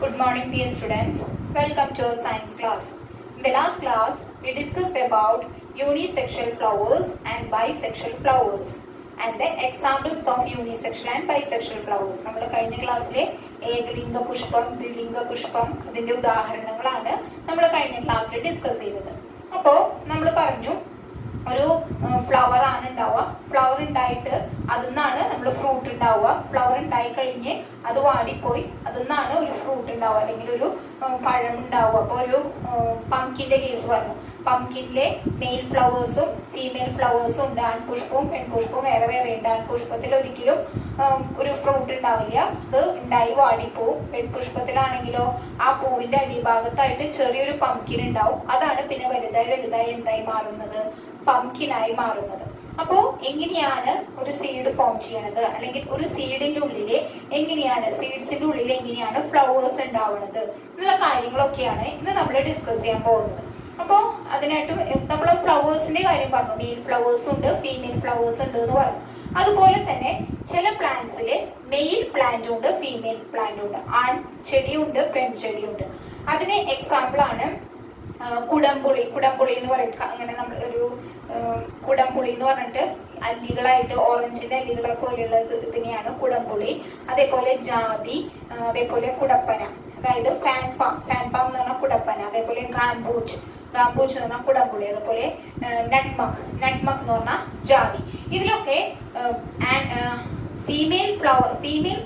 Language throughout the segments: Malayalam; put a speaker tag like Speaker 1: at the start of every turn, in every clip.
Speaker 1: Good morning, dear students. Welcome to our science class. In the last class, we discussed about unisexual flowers and bisexual flowers and the examples of unisexual and bisexual flowers. നമ്മുടെ കഴിഞ്ഞ ക്ലാസ്സിലെ ഏകലിംഗ പുഷ്പം, ദ്വിലിംഗ പുഷ്പം അതിന്റെ ഉദാഹരണങ്ങളാണ് നമ്മൾ കഴിഞ്ഞ ക്ലാസ്സിൽ ഡിസ്കസ് ചെയ്തത്. അപ്പോൾ നമ്മൾ പറഞ്ഞു ഒരു ഫ്ലവർ ആണ് ഉണ്ടാവുക. ഫ്ലവർ ഉണ്ടായിട്ട് അതിന്നാണ് നമ്മൾ ഫ്രൂട്ട് ഉണ്ടാവുക. ഫ്ലവർ ഉണ്ടായി കഴിഞ്ഞ് അത് വാടിപ്പോയി അതിന്നാണ് ഒരു ഫ്രൂട്ട് ഉണ്ടാവുക അല്ലെങ്കിൽ ഒരു പഴം ഉണ്ടാവുക. അപ്പോൾ ഒരു പംകിന്റെ കേസ് പറഞ്ഞു. പംകിനിലെ മെയിൽ ഫ്ലവേഴ്സും ഫീമെയിൽ ഫ്ലവേഴ്സും ഉണ്ട്. ആൺപുഷ്പവും പെൺപുഷ്പവും വേറെ വേറെ ഉണ്ട്. ആൺപുഷ്പത്തിൽ ഒരിക്കലും ഒരു ഫ്രൂട്ട് ഉണ്ടാവില്ല, അത് ഉണ്ടായി വാടിപ്പോവും. പെൺപുഷ്പത്തിലാണെങ്കിലോ ആ പൂവിന്റെ അടിഭാഗത്തായിട്ട് ചെറിയൊരു പംകിൻ ഉണ്ടാവും. അതാണ് പിന്നെ വലുതായി വലുതായി എന്തായി മാറുന്നത്, പംകിനായി മാറുന്നത്. അപ്പോ എങ്ങനെയാണ് ഒരു സീഡ് ഫോം ചെയ്യണത്, അല്ലെങ്കിൽ ഒരു സീഡിന്റെ ഉള്ളില് എങ്ങനെയാണ്, സീഡ്സിന്റെ ഉള്ളിൽ എങ്ങനെയാണ് ഫ്ലവേഴ്സ് ഉണ്ടാവുന്നത് എന്നുള്ള കാര്യങ്ങളൊക്കെയാണ് ഇന്ന് നമ്മൾ ഡിസ്കസ് ചെയ്യാൻ പോകുന്നത്. അപ്പോ അതിനായിട്ട് നമ്മൾ ഫ്ലവേഴ്സിന്റെ കാര്യം പറഞ്ഞു. മെയിൽ ഫ്ലവേഴ്സ് ഉണ്ട്, ഫീമെയിൽ ഫ്ലവേഴ്സ് ഉണ്ട് എന്ന് പറഞ്ഞു. അതുപോലെ തന്നെ ചില പ്ലാന്റ്സില് മെയിൽ പ്ലാന്റും ഉണ്ട്, ഫീമെയിൽ പ്ലാന്റും ഉണ്ട്. ആൺ ചെടിയുണ്ട്, പെൺചെടിയുണ്ട്. അതിന് എക്സാമ്പിൾ ആണ് കുടംപുളി. കുടംപുളി എന്ന് പറയുക, അങ്ങനെ നമ്മൾ ഒരു കുടംപുളി എന്ന് പറഞ്ഞിട്ട് അല്ലികളായിട്ട് ഓറഞ്ചിന്റെ അല്ലികളെ പോലെയുള്ള ഇതിനെയാണ് കുടംപുളി. അതേപോലെ ജാതി, അതേപോലെ കുടപ്പന, അതായത് ഫാൻ പാം എന്ന് പറഞ്ഞാൽ കുടപ്പന. അതേപോലെ ഗാംബൂച്ച് എന്ന് പറഞ്ഞാൽ കുടംപുളി. അതുപോലെ നട്ട്മക് എന്ന് പറഞ്ഞാൽ ജാതി. ഇതിലൊക്കെ ഫീമെയിൽ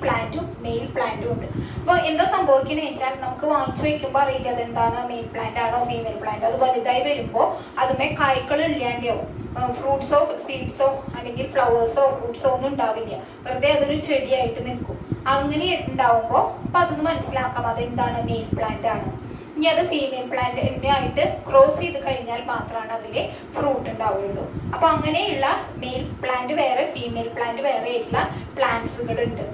Speaker 1: പ്ലാന്റും മെയിൽ പ്ലാന്റും ഉണ്ട്. അപ്പൊ എന്താ സംഭവിക്കുന്നത് വെച്ചാൽ നമുക്ക് വാങ്ങിച്ചു വെക്കുമ്പോ അറിയില്ല അതെന്താണ്, മെയിൽ പ്ലാന്റ് ആണോ ഫീമെയിൽ പ്ലാന്റ്. അത് വലുതായി വരുമ്പോ അതുമേ കായ്കൾ ഇല്ലാണ്ടാവും. ഫ്രൂട്ട്സോ സീഡ്സോ അല്ലെങ്കിൽ ഫ്ലവേഴ്സോ ഫ്രൂട്ട്സോ ഒന്നും ഉണ്ടാവില്ല. വെറുതെ അതൊരു ചെടിയായിട്ട് നിൽക്കും. അങ്ങനെ ഉണ്ടാവുമ്പോ അപ്പൊ അതൊന്ന് മനസ്സിലാക്കാം അതെന്താണ്, മെയിൽ പ്ലാന്റ് ആണ്. ഇനി അത് ഫീമെയിൽ പ്ലാന്റ് ആയിട്ട് ക്രോസ് ചെയ്ത് കഴിഞ്ഞാൽ മാത്രമാണ് അതില് ഫ്രൂട്ട് ഉണ്ടാവുള്ളൂ. അപ്പൊ അങ്ങനെയുള്ള മെയിൽ പ്ലാന്റ് വേറെ ഫീമെയിൽ പ്ലാന്റ് വേറെ ആയിട്ടുള്ള പ്ലാന്റ്സുകൾ ഉണ്ട്.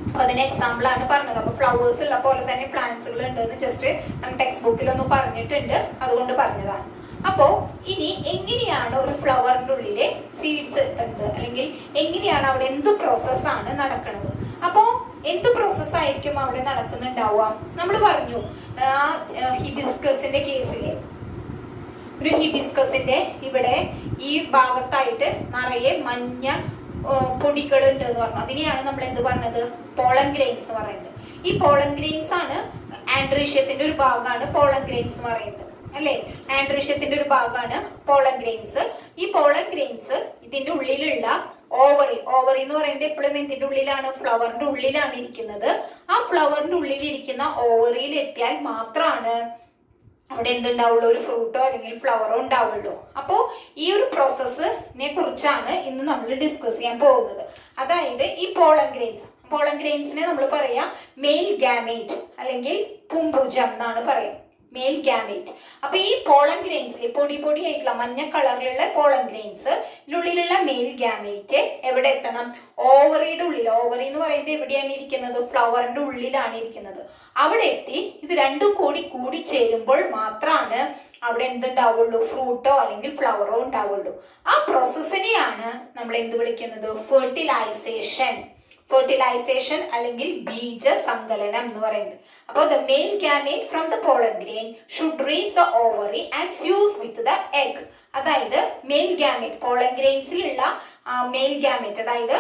Speaker 1: അപ്പൊ അതിന് എക്സാമ്പിൾ ആണ് പറഞ്ഞത്. അപ്പൊ ഫ്ലവേഴ്സ് ഉള്ള പോലെ തന്നെ പ്ലാന്റ്സുകൾ ഉണ്ട് എന്ന് ജസ്റ്റ് നമ്മൾ ടെക്സ്റ്റ് ബുക്കിലൊന്നും പറഞ്ഞിട്ടുണ്ട്, അതുകൊണ്ട് പറഞ്ഞതാണ്. അപ്പോ ഇനി എങ്ങനെയാണ് ഒരു ഫ്ലവറിന്റെ ഉള്ളിലെ സീഡ്സ് എത്തുന്നത്, അല്ലെങ്കിൽ എങ്ങനെയാണ് അവിടെ എന്ത് പ്രോസസ്സാണ് നടക്കുന്നത്. അപ്പോ എന്ത് പ്രോസസ് ആയിരിക്കും അവിടെ നടക്കുന്നുണ്ടാവുക. നമ്മൾ പറഞ്ഞു ഹിബിസ്കസിന്റെ കേസില് ഒരു ഹിബിസ്കസിന്റെ ഇവിടെ ഈ ഭാഗത്തായിട്ട് നിറയെ മഞ്ഞ പൊടികൾ ഉണ്ട് എന്ന് പറഞ്ഞു. അതിനെയാണ് നമ്മൾ എന്ത് പറഞ്ഞത്, പോളൻ ഗ്രെയിൻസ് എന്ന് പറയുന്നത്. ഈ പോളൻ ഗ്രെയിൻസ് ആണ് ആൻഡ്രീഷ്യത്തിന്റെ ഒരു ഭാഗമാണ് പോളൻ ഗ്രെയിൻസ് എന്ന് പറയുന്നത്, അല്ലെ? ആൻഡ്രീഷ്യത്തിന്റെ ഒരു ഭാഗമാണ് പോളൻ ഗ്രെയിൻസ്. ഈ പോളൻ ഗ്രെയിൻസ് ഇതിന്റെ ഉള്ളിലുള്ള ഓവറി എന്ന് പറയുന്നത് എപ്പോഴും എന്തിന്റെ ഉള്ളിലാണ്, ഫ്ലവറിന്റെ ഉള്ളിലാണ് ഇരിക്കുന്നത്. ആ ഫ്ലവറിന്റെ ഉള്ളിൽ ഇരിക്കുന്ന ഓവറിയിൽ എത്തിയാൽ മാത്രമാണ് അവിടെ എന്തുണ്ടാവുള്ളൂ, ഒരു ഫ്രൂട്ടോ അല്ലെങ്കിൽ ഫ്ലവറോ ഉണ്ടാവുള്ളൂ. അപ്പോ ഈ ഒരു പ്രോസസ്സിനെ കുറിച്ചാണ് ഇന്ന് നമ്മൾ ഡിസ്കസ് ചെയ്യാൻ പോകുന്നത്. അതായത് ഈ പോളൻ ഗ്രെയിൻസിനെ നമ്മൾ പറയാ മെയിൽ ഗാമേറ്റ് അല്ലെങ്കിൽ പുംപുജം എന്നാണ് പറയാം, മെയിൽ ഗാമേറ്റ്. അപ്പൊ ഈ പോളൻ ഗ്രെയിൻസിൽ പൊടി ആയിട്ടുള്ള മഞ്ഞ കളറിലുള്ള പോളൻ ഗ്രെയിൻസിനുള്ളിലുള്ള മെയിൽ ഗാമേറ്റ് എവിടെ എത്തണം, ഓവറിയുടെ ഉള്ളിൽ. ഓവറി എന്ന് പറയുന്നത് എവിടെയാണ് ഇരിക്കുന്നത്, ഫ്ലവറിന്റെ ഉള്ളിലാണ് ഇരിക്കുന്നത്. അവിടെ എത്തി ഇത് രണ്ടും കൂടി ചേരുമ്പോൾ മാത്രമാണ് അവിടെ എന്തുണ്ടാവുള്ളൂ, ഫ്രൂട്ടോ അല്ലെങ്കിൽ ഫ്ലവറോ ഉണ്ടാവുള്ളൂ. ആ പ്രോസസ്സിനെയാണ് നമ്മൾ എന്ത് വിളിക്കുന്നത്, ഫെർട്ടിലൈസേഷൻ അല്ലെങ്കിൽ ബീജസങ്കലനം എന്ന് പറയുന്നത്. അപ്പോൾ the male gamete from the pollen grain should reach the ovary and fuse with the egg. അതായത് മെയിൽ ഗാമേറ്റ്, പോളൻ ഗ്രെയിൻസിലുള്ള മെയിൽ ഗാമേറ്റ്, അതായത്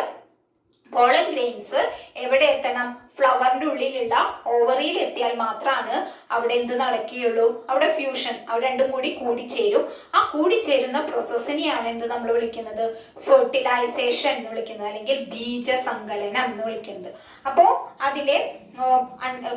Speaker 1: പോളൻ ഗ്രെയിൻസ് എവിടെ എത്തണം, ഫ്ലവറിന്റെ ഉള്ളിലുള്ള ഓവറിയിൽ എത്തിയാൽ മാത്രമാണ് അവിടെ എന്ത് നടക്കുകയുള്ളൂ, അവിടെ ഫ്യൂഷൻ, അവിടെ രണ്ടും കൂടിച്ചേരും. ആ കൂടിച്ചേരുന്ന പ്രോസസ്സിനെയാണ് എന്ത് നമ്മൾ വിളിക്കുന്നത്, ഫെർട്ടിലൈസേഷൻ എന്ന് വിളിക്കുന്നത്, അല്ലെങ്കിൽ ബീജസങ്കലനം എന്ന് വിളിക്കുന്നത്. അപ്പോ അതിലെ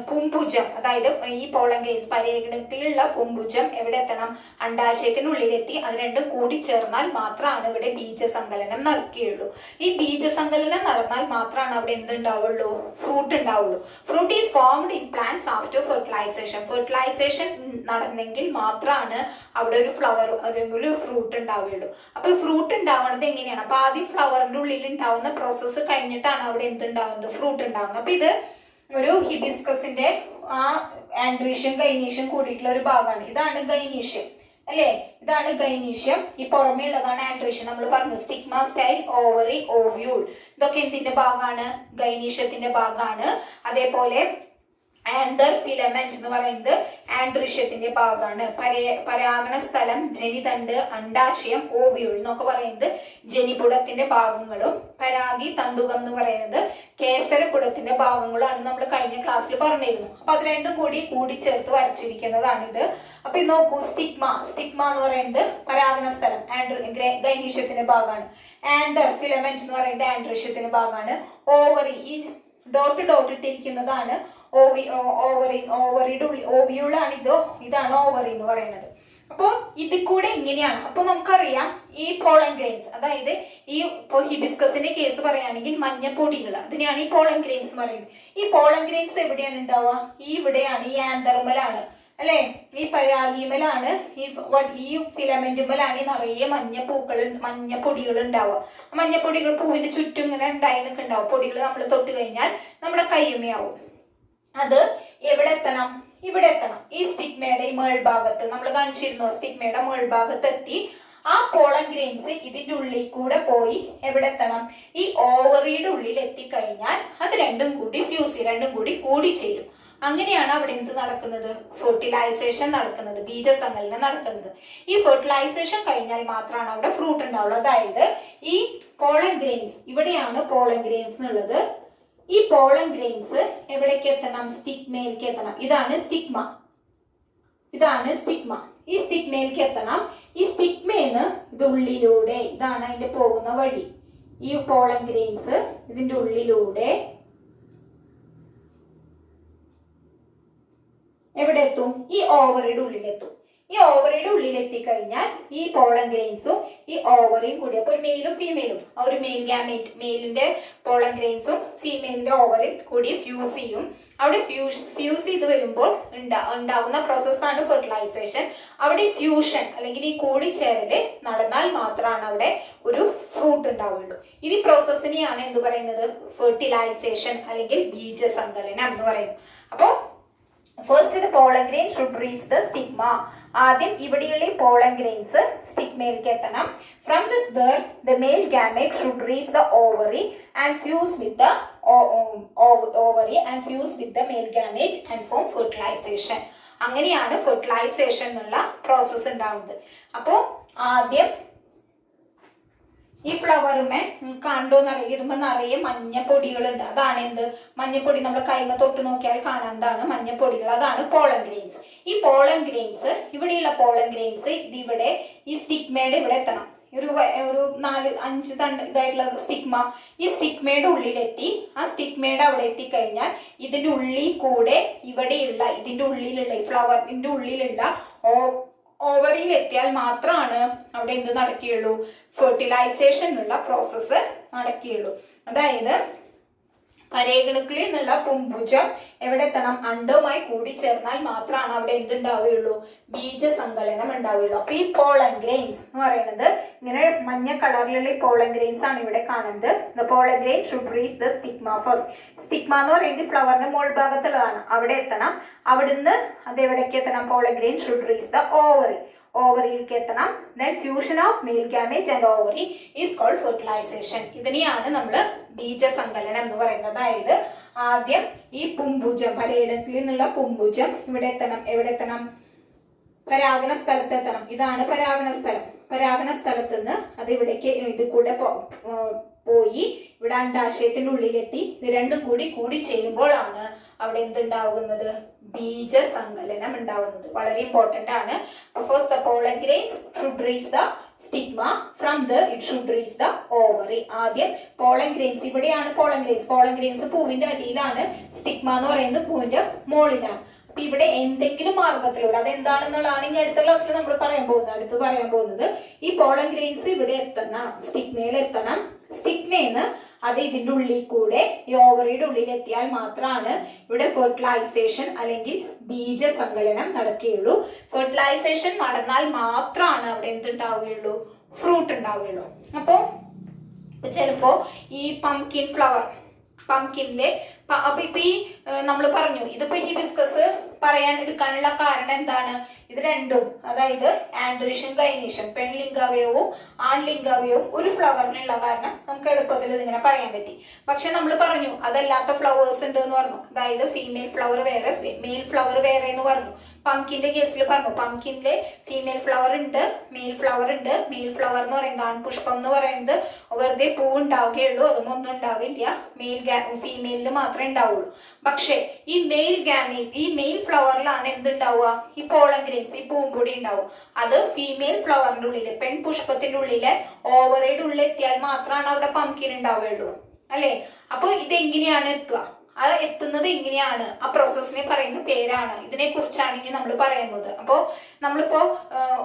Speaker 1: പുംപുജം, അതായത് ഈ പോളൻ ഗ്രെയിൻസ് പരേഖണത്തിലുള്ള പുംപുജം എവിടെ എത്തണം, അണ്ടാശയത്തിനുള്ളിലെത്തി അത് രണ്ടും കൂടി ചേർന്നാൽ മാത്രമാണ് ഇവിടെ ബീജസങ്കലനം നടക്കുകയുള്ളൂ. ഈ ബീജസങ്കലനം നടന്നാൽ മാത്രമാണ് അവിടെ എന്തുണ്ടാവുള്ളൂ, ഫ്രൂട്ട് ഉണ്ടാവുള്ളൂ. Fruit is formed in plants after fertilisation നടന്നെങ്കിൽ മാത്രമാണ് അവിടെ ഒരു ഫ്ലവർ അല്ലെങ്കിൽ ഒരു ഫ്രൂട്ട് ഉണ്ടാവുകയുള്ളൂ. അപ്പൊ ഫ്രൂട്ട് ഉണ്ടാവുന്നത് എങ്ങനെയാണ്, അപ്പൊ ആദ്യം ഫ്ലവറിന്റെ ഉള്ളിൽ ഉണ്ടാവുന്ന പ്രോസസ്സ് കഴിഞ്ഞിട്ടാണ് അവിടെ എന്തുണ്ടാവുന്നത്, ഫ്രൂട്ട് ഉണ്ടാവുന്നത്. അപ്പൊ ഇത് ഒരു ഹിബിസ്കസിന്റെ ആ ആൻഡ്രീഷ്യം ഗൈനീഷ്യം കൂടിയിട്ടുള്ള ഒരു ഭാഗമാണ്. ഇതാണ് ഗൈനീഷ്യം, അല്ലെ? ഇതാണ് ഗൈനീഷ്യം. ഈ പുറമേ ഉള്ളതാണ് ആൻഡ്രീഷ്യം. നമ്മൾ പറഞ്ഞു സ്റ്റിഗ്മ, സ്റ്റൈൽ, ഓവറി, ഓവ്യൂൾ, ഇതൊക്കെ എന്തിന്റെ ഭാഗമാണ്, ഗൈനീഷ്യത്തിന്റെ ഭാഗമാണ്. അതേപോലെ and ആന്തർ ഫിലമെന്റ് എന്ന് പറയുന്നത് ആൻഡ്രിഷ്യത്തിന്റെ ഭാഗമാണ്. പരാഗണ സ്ഥലം, ജനിതണ്ട്, അണ്ടാശയം, ഓവ്യൂൾ എന്നൊക്കെ പറയുന്നത് ജനിപുടത്തിന്റെ ഭാഗങ്ങളും പരാഗി തന്തുകം എന്ന് പറയുന്നത് കേസരപുടത്തിന്റെ ഭാഗങ്ങളുമാണ് നമ്മൾ കഴിഞ്ഞ ക്ലാസ്സിൽ പറഞ്ഞിരുന്നു. അപ്പൊ അത് രണ്ടും കൂടി ചേർത്ത് വരച്ചിരിക്കുന്നതാണിത്. അപ്പൊ ഇത് നോക്കൂ, സ്റ്റിഗ്മ എന്ന് പറയുന്നത് പരാഗണ സ്ഥലം, ഗൈനീഷ്യത്തിന്റെ ഭാഗമാണ്. ആന്തർ ഫിലമെന്റ് എന്ന് പറയുന്നത് ആൻഡ്രിഷ്യത്തിന്റെ ഭാഗമാണ്. ഓവറി, ഈ ഡോട്ട് ഇട്ടിരിക്കുന്നതാണ് ഓവറിയുടെ ഉള്ളിൽ, ഓവിയൂളാണ് ഇതാണ് ഓവറി എന്ന് പറയുന്നത്. അപ്പൊ ഇത് കൂടെ ഇങ്ങനെയാണ്. അപ്പൊ നമുക്കറിയാം ഈ പോളൻ ഗ്രെയിൻസ്, അതായത് ഈ ഇപ്പൊ ഹിബിസ്കസിന്റെ കേസ് പറയുകയാണെങ്കിൽ മഞ്ഞപ്പൊടികൾ, അതിനെയാണ് ഈ പോളൻ ഗ്രെയിൻസ് പറയുന്നത്. ഈ പോളൻ ഗ്രെയിൻസ് എവിടെയാണ് ഉണ്ടാവുക? ഇവിടെയാണ്, ഈ ആന്തർമലാണ് അല്ലെ, ഈ പരാഗിമലാണ്, ഈ ഫിലമെന്റുമലാണ് ഈ നിറയെ മഞ്ഞപ്പൊടികൾ ഉണ്ടാവുക. മഞ്ഞപ്പൊടികൾ പൂവിന്റെ ചുറ്റും ഇങ്ങനെ ഉണ്ടായി നിൽക്കുന്നുണ്ടാവും. പൊടികൾ നമ്മൾ തൊട്ട് കഴിഞ്ഞാൽ നമ്മുടെ കയ്യുമ്മയാവും. അത് എവിടെ എത്തണം? ഇവിടെ എത്തണം. ഈ സ്റ്റിഗ്മയുടെ ഈ മേൾഭാഗത്ത് നമ്മൾ കാണിച്ചിരുന്നു, സ്റ്റിഗ്മയുടെ മേൾഭാഗത്ത് എത്തി ആ പോളൻ ഗ്രെയിൻസ് ഇതിന്റെ ഉള്ളിൽ കൂടെ പോയി എവിടെ എത്തണം? ഈ ഓവറിയുടെ ഉള്ളിൽ എത്തിക്കഴിഞ്ഞാൽ അത് രണ്ടും കൂടി കൂടിച്ചേരും. അങ്ങനെയാണ് അവിടെ എന്ത് നടക്കുന്നത്? ഫെർട്ടിലൈസേഷൻ നടക്കുന്നത്, ബീജസങ്കലനം നടക്കുന്നത്. ഈ ഫെർട്ടിലൈസേഷൻ കഴിഞ്ഞാൽ മാത്രമാണ് അവിടെ ഫ്രൂട്ട് ഉണ്ടാവുള്ളൂ. അതായത് ഈ പോളൻ ഗ്രെയിൻസ്, ഇവിടെയാണ് പോളൻ ഗ്രെയിൻസ് എന്നുള്ളത്. ഈ പോളൻ ഗ്രെയിൻസ് എവിടേക്ക് എത്തണം? സ്റ്റിഗ്മയിലേക്ക് എത്തണം. ഇതാണ് സ്റ്റിഗ്മ. ഈ സ്റ്റിഗ്മയിലേക്ക് എത്തണം. ഈ സ്റ്റിഗ്മേന്ന് ഇത് ഉള്ളിലൂടെ, ഇതാണ് അതിന്റെ പോകുന്ന വഴി. ഈ പോളൻ ഗ്രെയിൻസ് ഇതിന്റെ ഉള്ളിലൂടെ എവിടെ എത്തും? ഈ ഓവറിയുടെ ഉള്ളിലെത്തും. ഈ ഓവറിയുടെ ഉള്ളിൽ എത്തിക്കഴിഞ്ഞാൽ ഈ പോളൻ ഗ്രെയിൻസും ഈ ഓവറിയും കൂടി, അപ്പൊ ഒരു മെയിലും ഫീമെയിലും, ഒരു മെയിൽ ഗാമേറ്റ്, മെയിലിന്റെ പോളൻ ഗ്രെയിൻസും ഫീമെയിലിന്റെ ഓവറിൽ കൂടി ഫ്യൂസ് ചെയ്യും. അവിടെ ഫ്യൂസ് ചെയ്ത് വരുമ്പോൾ ഉണ്ടാകുന്ന പ്രോസസ്സാണ് ഫെർട്ടിലൈസേഷൻ. അവിടെ ഫ്യൂഷൻ അല്ലെങ്കിൽ ഈ കൂടിച്ചേരല് നടന്നാൽ മാത്രമാണ് അവിടെ ഒരു ഫ്രൂട്ട് ഉണ്ടാവുള്ളൂ. ഈ പ്രോസസ്സിനെയാണ് എന്ത് പറയുന്നത്? ഫെർട്ടിലൈസേഷൻ അല്ലെങ്കിൽ ബീജസങ്കലനം എന്ന് പറയുന്നത്. അപ്പോ first the pollen grain should reach the stigma. ആദ്യം ഇവിടെയുള്ള pollen grains സ്റ്റിഗ്മയിലേക്ക് എത്തണം. From this there the male gamete should reach the ovary and fuse with the male gamete and form fertilization. അങ്ങനെയാണ് ഫെർട്ടിലൈസേഷൻ എന്നുള്ള പ്രോസസ് ഉണ്ടാവുന്നത്. അപ്പോൾ ആദ്യം ഈ ഫ്ലവറുമേ കണ്ടോന്നറിയാം, ഇതുമ്പോ നിറയെ മഞ്ഞപ്പൊടികളുണ്ട്. അതാണ് എന്ത്? മഞ്ഞപ്പൊടി. നമ്മൾ കൈമ തൊട്ട് നോക്കിയാൽ കാണാവുന്നതാണ് മഞ്ഞപ്പൊടികൾ. അതാണ് പോളൻ ഗ്രെയിൻസ്. ഈ പോളൻ ഗ്രെയിൻസ്, ഇവിടെയുള്ള പോളൻ ഗ്രെയിൻസ് ഇത് ഇവിടെ ഈ സ്റ്റിഗ്മയുടെ ഇവിടെ എത്തണം. ഒരു 4-5 തണ്ട് ഇതായിട്ടുള്ള സ്റ്റിഗ്മ ഈ സ്റ്റിഗ്മയുടെ ഉള്ളിലെത്തി. ആ സ്റ്റിഗ്മയുടെ അവിടെ എത്തിക്കഴിഞ്ഞാൽ ഇതിന്റെ ഉള്ളിൽ കൂടെ ഇവിടെയുള്ള ഇതിന്റെ ഉള്ളിലുള്ള ഈ ഫ്ലവറിന്റെ ഉള്ളിലുള്ള ഓവറിയിൽ എത്തിയാൽ മാത്രമാണ് അവിടെ എന്ത് നടക്കുകയുള്ളൂ? ഫെർട്ടിലൈസേഷൻ എന്നുള്ള പ്രോസസ്സ് നടക്കുകയുള്ളൂ. അതായത് പരേഗണുക്കളിൽ നിന്നുള്ള പുംഭുജം എവിടെ എത്തണം? അണ്ടവുമായി കൂടി ചേർന്നാൽ മാത്രമാണ് അവിടെ എന്തുണ്ടാവുകയുള്ളൂ? ബീജസങ്കലനം ഉണ്ടാവുകയുള്ളൂ. അപ്പൊ ഈ പോളൻ ഗ്രെയിൻസ് എന്ന് പറയുന്നത് ഇങ്ങനെ മഞ്ഞ കളറിലുള്ള ഈ പോളൻ ഗ്രെയിൻസ് ആണ് ഇവിടെ കാണുന്നത്. The pollen grain should reach the stigma first. Stigma എന്ന് പറയുന്നത് ഫ്ലവറിന്റെ മോൾ ഭാഗത്തുള്ളതാണ്. അവിടെ എത്തണം. അവിടുന്ന് അത് എവിടേക്ക് എത്തണം? Pollen grain should reach the ovary. ഓവറിയിലേക്ക് എത്തണം. Then fusion of male gamete and ovary is called fertilisation. ഇതിനെയാണ് നമ്മൾ ബീജസങ്കലനം എന്ന് പറയുന്നത്. അതായത് ആദ്യം ഈ പുംഭുജം, പരേണുക്കളിൽ നിന്നുള്ള പുംഭുജം ഇവിടെ എത്തണം. എവിടെ എത്തണം? പരാഗണ സ്ഥലത്ത് എത്തണം. ഇതാണ് പരാഗണ സ്ഥലം. പരാഗണ സ്ഥലത്ത് നിന്ന് അത് ഇവിടേക്ക് ഇത് കൂടെ പോയി ഇവിടെ അണ്ടാശയത്തിന്റെ ഉള്ളിലെത്തി. ഇത് രണ്ടും കൂടി ചെയ്യുമ്പോഴാണ് അവിടെ എന്തുണ്ടാവുന്നത്? ബീജസങ്കലനം ഉണ്ടാവുന്നത്. വളരെ ഇമ്പോർട്ടന്റ് ആണ്. First the pollen grains should reach the stigma. From there it should reach the ovary. ആദ്യം പോളൻ ഗ്രെയിൻസ്, ഇവിടെയാണ് പോളൻ ഗ്രെയിൻസ്. പോളൻ ഗ്രെയിൻസ് പൂവിന്റെ അടിയിലാണ്. സ്റ്റിഗ്മ എന്ന് പറയുന്നത് പൂവിന്റെ മുകളിലാണ്. അപ്പൊ ഇവിടെ എന്തെങ്കിലും മാർഗത്തിലൂടെ, അതെന്താണെന്നുള്ളതാണ് ഇനി അടുത്ത ക്ലാസ്സിൽ നമ്മൾ പറയാൻ പോകുന്നത്. ഈ പോളൻ ഗ്രെയിൻസ് ഇവിടെ എത്തണം, സ്റ്റിഗ്മയിൽ എത്തണം. സ്റ്റിഗ്മേന്ന് അത് ഇതിന്റെ ഉള്ളിൽ കൂടെ ഈ ഓവറിയുടെ ഉള്ളിൽ എത്തിയാൽ മാത്രമാണ് ഇവിടെ ഫെർട്ടിലൈസേഷൻ അല്ലെങ്കിൽ ബീജസങ്കലനം നടക്കുകയുള്ളൂ. ഫെർട്ടിലൈസേഷൻ നടന്നാൽ മാത്രമാണ് അവിടെ എന്തുണ്ടാവുകയുള്ളൂ? ഫ്രൂട്ട് ഉണ്ടാവുകയുള്ളൂ. അപ്പൊ ചിലപ്പോ ഈ പംകിൻ ഫ്ലവർ, പംകിനിലെ അപ്പൊ ഇപ്പൊ ഈ നമ്മൾ പറഞ്ഞു ഇതിപ്പോ ഹിബിസ്കസ് എടുക്കാനുള്ള കാരണം എന്താണ്? ഇത് രണ്ടും, അതായത് ആൻഡ്രീഷ്യൻ ഗൈനീഷ്യൻ, പെൺലിംഗാവയവും ആൺലിംഗാവയവും ഒരു ഫ്ലവറിനുള്ള കാരണം നമുക്ക് എളുപ്പത്തിൽ ഇതിങ്ങനെ പറയാൻ പറ്റി. പക്ഷെ നമ്മൾ പറഞ്ഞു അതല്ലാത്ത ഫ്ലവേഴ്സ് ഉണ്ട് എന്ന് പറഞ്ഞു. അതായത് ഫീമെയിൽ ഫ്ലവർ വേറെ, മെയിൽ ഫ്ലവർ വേറെ എന്ന് പറഞ്ഞു. പംകിന്റെ കേസിൽ പറഞ്ഞു പംകിനിലെ ഫീമെയിൽ ഫ്ലവർ ഉണ്ട്, മെയിൽ ഫ്ലവർ ഉണ്ട്. മെയിൽ ഫ്ലവർ എന്ന് പറയുന്നത് ആൺപുഷ്പം എന്ന് പറയുന്നത് വെറുതെ പൂ ഉണ്ടാവുകയുള്ളൂ, അതൊന്നും ഒന്നും ഉണ്ടാവില്ല. ഫീമെയിലിന് മാത്രമേ ഉണ്ടാവുള്ളൂ. പക്ഷെ ഈ മെയിൽ ഫ്ലവറിലാണ് എന്തുണ്ടാവുക, ഈ പോളൻ ഗ്രെയിൻസ്, ഈ പൂമ്പൊടി ഉണ്ടാവും. അത് ഫീമെയിൽ ഫ്ലവറിന്റെ ഉള്ളില്, പെൺപുഷ്പത്തിന്റെ ഉള്ളിലെ ഓവറയുടെ ഉള്ളിൽ എത്തിയാൽ മാത്രമാണ് അവിടെ പംകിൻ ഉണ്ടാവുകയുള്ളൂ അല്ലെ. അപ്പൊ ഇതെങ്ങനെയാണ് എത്തുക, അത് എത്തുന്നത് എങ്ങനെയാണ്, ആ പ്രോസസ്സിനെ പറയുന്ന പേരാണ്. ഇതിനെ കുറിച്ചാണ് ഇനി നമ്മൾ പറയുന്നത്. അപ്പോ നമ്മളിപ്പോ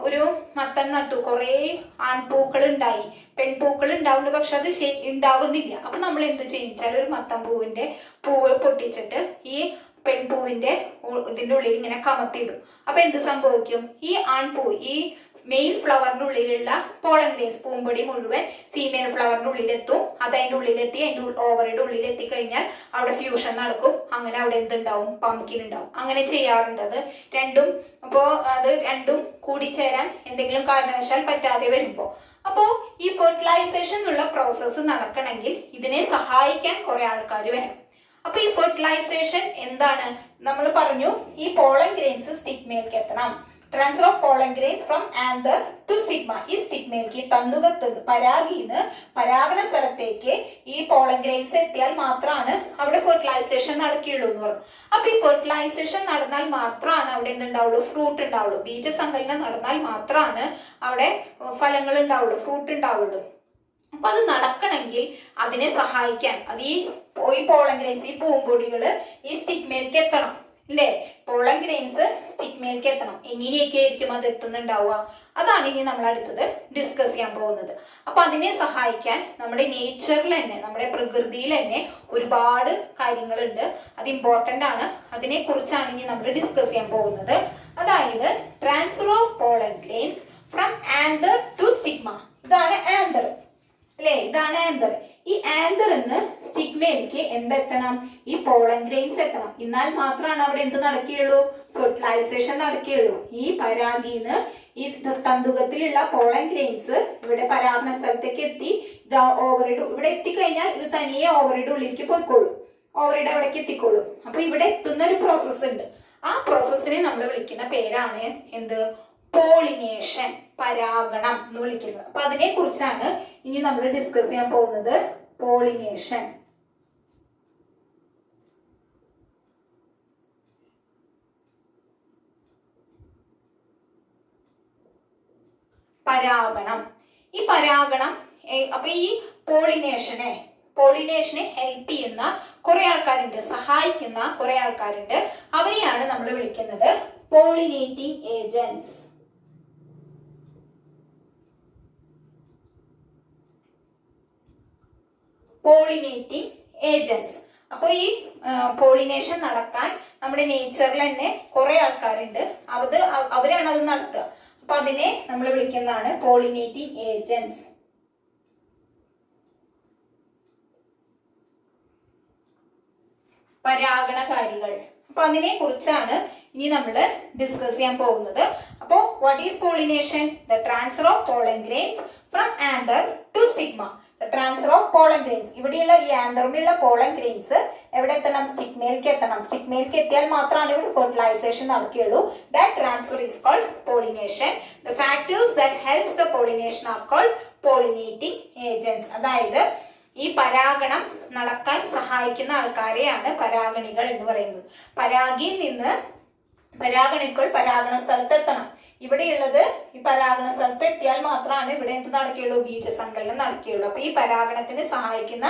Speaker 1: ഒരു മത്തൻ നട്ടു, കുറെ ആൺപൂക്കൾ ഉണ്ടായി, പെൺപൂക്കൾ ഉണ്ടാവുന്നുണ്ട്, പക്ഷെ അത് ഉണ്ടാവുന്നില്ല. അപ്പൊ നമ്മൾ എന്ത് ചെയ്യിച്ചാൽ ഒരു മത്തൻ പൂവിന്റെ പൂവ് പൊട്ടിച്ചിട്ട് ഈ പെൺപൂവിന്റെ ഇതിന്റെ ഉള്ളിൽ ഇങ്ങനെ കമത്തിയിടും. അപ്പൊ എന്ത് സംഭവിക്കും, ഈ ആൺപൂ, ഈ മെയിൽ ഫ്ലവറിന്റെ ഉള്ളിലുള്ള പോളൻ ഗ്രെയിൻസ്, പൂമ്പൊടി മുഴുവൻ ഫീമെയിൽ ഫ്ലവറിന്റെ ഉള്ളിലെത്തും. അത് അതിന്റെ ഉള്ളിലെത്തി, അതിന്റെ ഓവറിയുടെ ഉള്ളിലെത്തി കഴിഞ്ഞാൽ അവിടെ ഫ്യൂഷൻ നടക്കും. അങ്ങനെ അവിടെ എന്തുണ്ടാവും, പംകിൻ ഉണ്ടാവും. അങ്ങനെ ചെയ്യാറുണ്ട്. അത് രണ്ടും, അപ്പോ അത് രണ്ടും കൂടിച്ചേരാൻ എന്തെങ്കിലും കാരണവശാൽ പറ്റാതെ വരുമ്പോ, അപ്പോ ഈ ഫെർട്ടിലൈസേഷൻ എന്നുള്ള പ്രോസസ്സ് നടക്കണമെങ്കിൽ ഇതിനെ സഹായിക്കാൻ കുറെ ആൾക്കാർ വേണം. അപ്പൊ ഈ ഫെർട്ടിലൈസേഷൻ എന്താണ്, നമ്മൾ പറഞ്ഞു ഈ പോളൻ ഗ്രെയിൻസ് സ്റ്റിഗ്മയിലേക്ക് എത്തണം. Transfer of pollen grains from anther to stigma. ഈ സ്റ്റിഗ്മയിലേക്ക്, തണ്ടുകത്ത് പരാഗീന്ന് പരാഗണ സ്ഥലത്തേക്ക് ഈ പോളൻ ഗ്രെയിൻസ് എത്തിയാൽ മാത്രമാണ് അവിടെ ഫെർട്ടിലൈസേഷൻ നടക്കുകയുള്ളൂ എന്ന് പറഞ്ഞു. അപ്പൊ ഈ ഫെർട്ടിലൈസേഷൻ നടന്നാൽ മാത്രമാണ് അവിടെ എന്തുണ്ടാവുള്ളൂ, ഫ്രൂട്ട് ഉണ്ടാവുള്ളൂ. ബീജസങ്കലനം നടന്നാൽ മാത്രമാണ് അവിടെ ഫലങ്ങൾ ഉണ്ടാവുള്ളൂ, ഫ്രൂട്ട് ഉണ്ടാവുള്ളൂ. അപ്പൊ അത് നടക്കണമെങ്കിൽ അതിനെ സഹായിക്കാൻ അത് ഈ പോളൻ ഗ്രെയിൻസ്, ഈ പൂമ്പൊടികള് ഈ സ്റ്റിഗ്മയിലേക്ക് എത്തണം അല്ലേ. പോളൻ ഗ്രെയിൻസ് സ്റ്റിഗ്മയിലേക്ക് എത്തണം. എങ്ങനെയൊക്കെ ആയിരിക്കും അത് എത്തുന്നുണ്ടാവുക, അതാണ് ഇനി നമ്മൾ അടുത്തത് ഡിസ്കസ് ചെയ്യാൻ പോകുന്നത്. അപ്പൊ അതിനെ സഹായിക്കാൻ നമ്മുടെ നേച്ചറിൽ തന്നെ, നമ്മുടെ പ്രകൃതിയിൽ തന്നെ ഒരുപാട് കാര്യങ്ങളുണ്ട്. അത് ഇമ്പോർട്ടന്റ് ആണ്. അതിനെ കുറിച്ചാണ് ഇനി നമ്മൾ ഡിസ്കസ് ചെയ്യാൻ പോകുന്നത്. അതായത് transfer of pollen grains from anther to stigma. ഇതാണ് ആന്തർ അല്ലെ, ഇതാണ് ആന്തർ. ഈ ആന്തറിന്ന് സ്റ്റിഗ്മയിലേക്ക് എന്തെത്തണം, ഈ പോളൻ ഗ്രെയിൻസ് എത്തണം. എന്നാൽ മാത്രമാണ് അവിടെ എന്ത് നടക്കുകയുള്ളൂ, ഫെർട്ടിലൈസേഷൻ നടക്കുകയുള്ളൂ. ഈ പരാഗീന്ന് ഈ തന്തുകത്തിലുള്ള പോളൻ ഗ്രെയിൻസ് ഇവിടെ പരാഗണ സ്ഥലത്തേക്ക് എത്തി, ഓവറിഡ് ഇവിടെ എത്തിക്കഴിഞ്ഞാൽ ഇത് തനിയെ ഓവറിയുടെ ഉള്ളിലേക്ക് പോയിക്കോളൂ, ഓവറിയുടെ അവിടേക്ക് എത്തിക്കോളൂ. അപ്പൊ ഇവിടെ എത്തുന്ന ഒരു പ്രോസസ് ഉണ്ട്. ആ പ്രോസസ്സിനെ നമ്മൾ വിളിക്കുന്ന പേരാണ് എന്ത്, പോളിനേഷൻ, പരാഗണം എന്ന് വിളിക്കുന്നത്. അപ്പൊ അതിനെ കുറിച്ചാണ് ഇനി നമ്മൾ ഡിസ്കസ് ചെയ്യാൻ പോകുന്നത്. പോളിനേഷൻ, പരാഗണം. ഈ പരാഗണം, അപ്പൊ ഈ പോളിനേഷനെ ഹെൽപ്പ് ചെയ്യുന്ന കുറെ ആൾക്കാരുണ്ട്, സഹായിക്കുന്ന കുറെ ആൾക്കാരുണ്ട്. അവരെയാണ് നമ്മൾ വിളിക്കുന്നത് പോളിനേറ്റിംഗ് ഏജന്റ്സ്. Pollinating agents. അപ്പൊ ഈ പോളിനേഷൻ നടക്കാൻ നമ്മുടെ നേച്ചറിൽ തന്നെ കുറെ ആൾക്കാരുണ്ട്, അവരാണ് അത് നടത്തുക. അപ്പൊ അതിനെ നമ്മൾ വിളിക്കുന്നതാണ് പോളിനേറ്റിംഗ് ഏജന്റ്സ്. പരാഗണകാരികൾ. അപ്പൊ അതിനെ കുറിച്ചാണ് ഇനി നമ്മൾ ഡിസ്കസ് ചെയ്യാൻ പോകുന്നത്. അപ്പോ what is pollination? The transfer of pollen grains from anther to stigma. Transfer of pollen grains, ഇവിടെയുള്ള ഈ ആന്തറിലുള്ള പോളൻ ഗ്രെയിൻസ് എവിടെ എത്തണം, സ്റ്റിഗ്മയിലേക്ക് എത്തണം. സ്റ്റിഗ്മയിലേക്ക് എത്തിയാൽ മാത്രമാണ് ഇവിടെ ഫെർട്ടിലൈസേഷൻ നടക്കുകയുള്ളൂ. That transfer is called pollination. The factors that helps the pollination are called pollinating agents. അതായത് ഈ പരാഗണം നടക്കാൻ സഹായിക്കുന്ന ആൾക്കാരെയാണ് പരാഗണികൾ എന്ന് പറയുന്നത്. പരാഗിയിൽ നിന്ന് പരാഗണികൾ പരാഗണ സ്ഥലത്ത് എത്തണം. ഇവിടെയുള്ളത് ഈ പരാഗണ സ്ഥലത്ത് എത്തിയാൽ മാത്രമാണ് ഇവിടെ എന്ത് നടക്കുകയുള്ളൂ, ബീജസങ്കലനം നടക്കുകയുള്ളൂ. അപ്പൊ ഈ പരാഗണത്തിന് സഹായിക്കുന്ന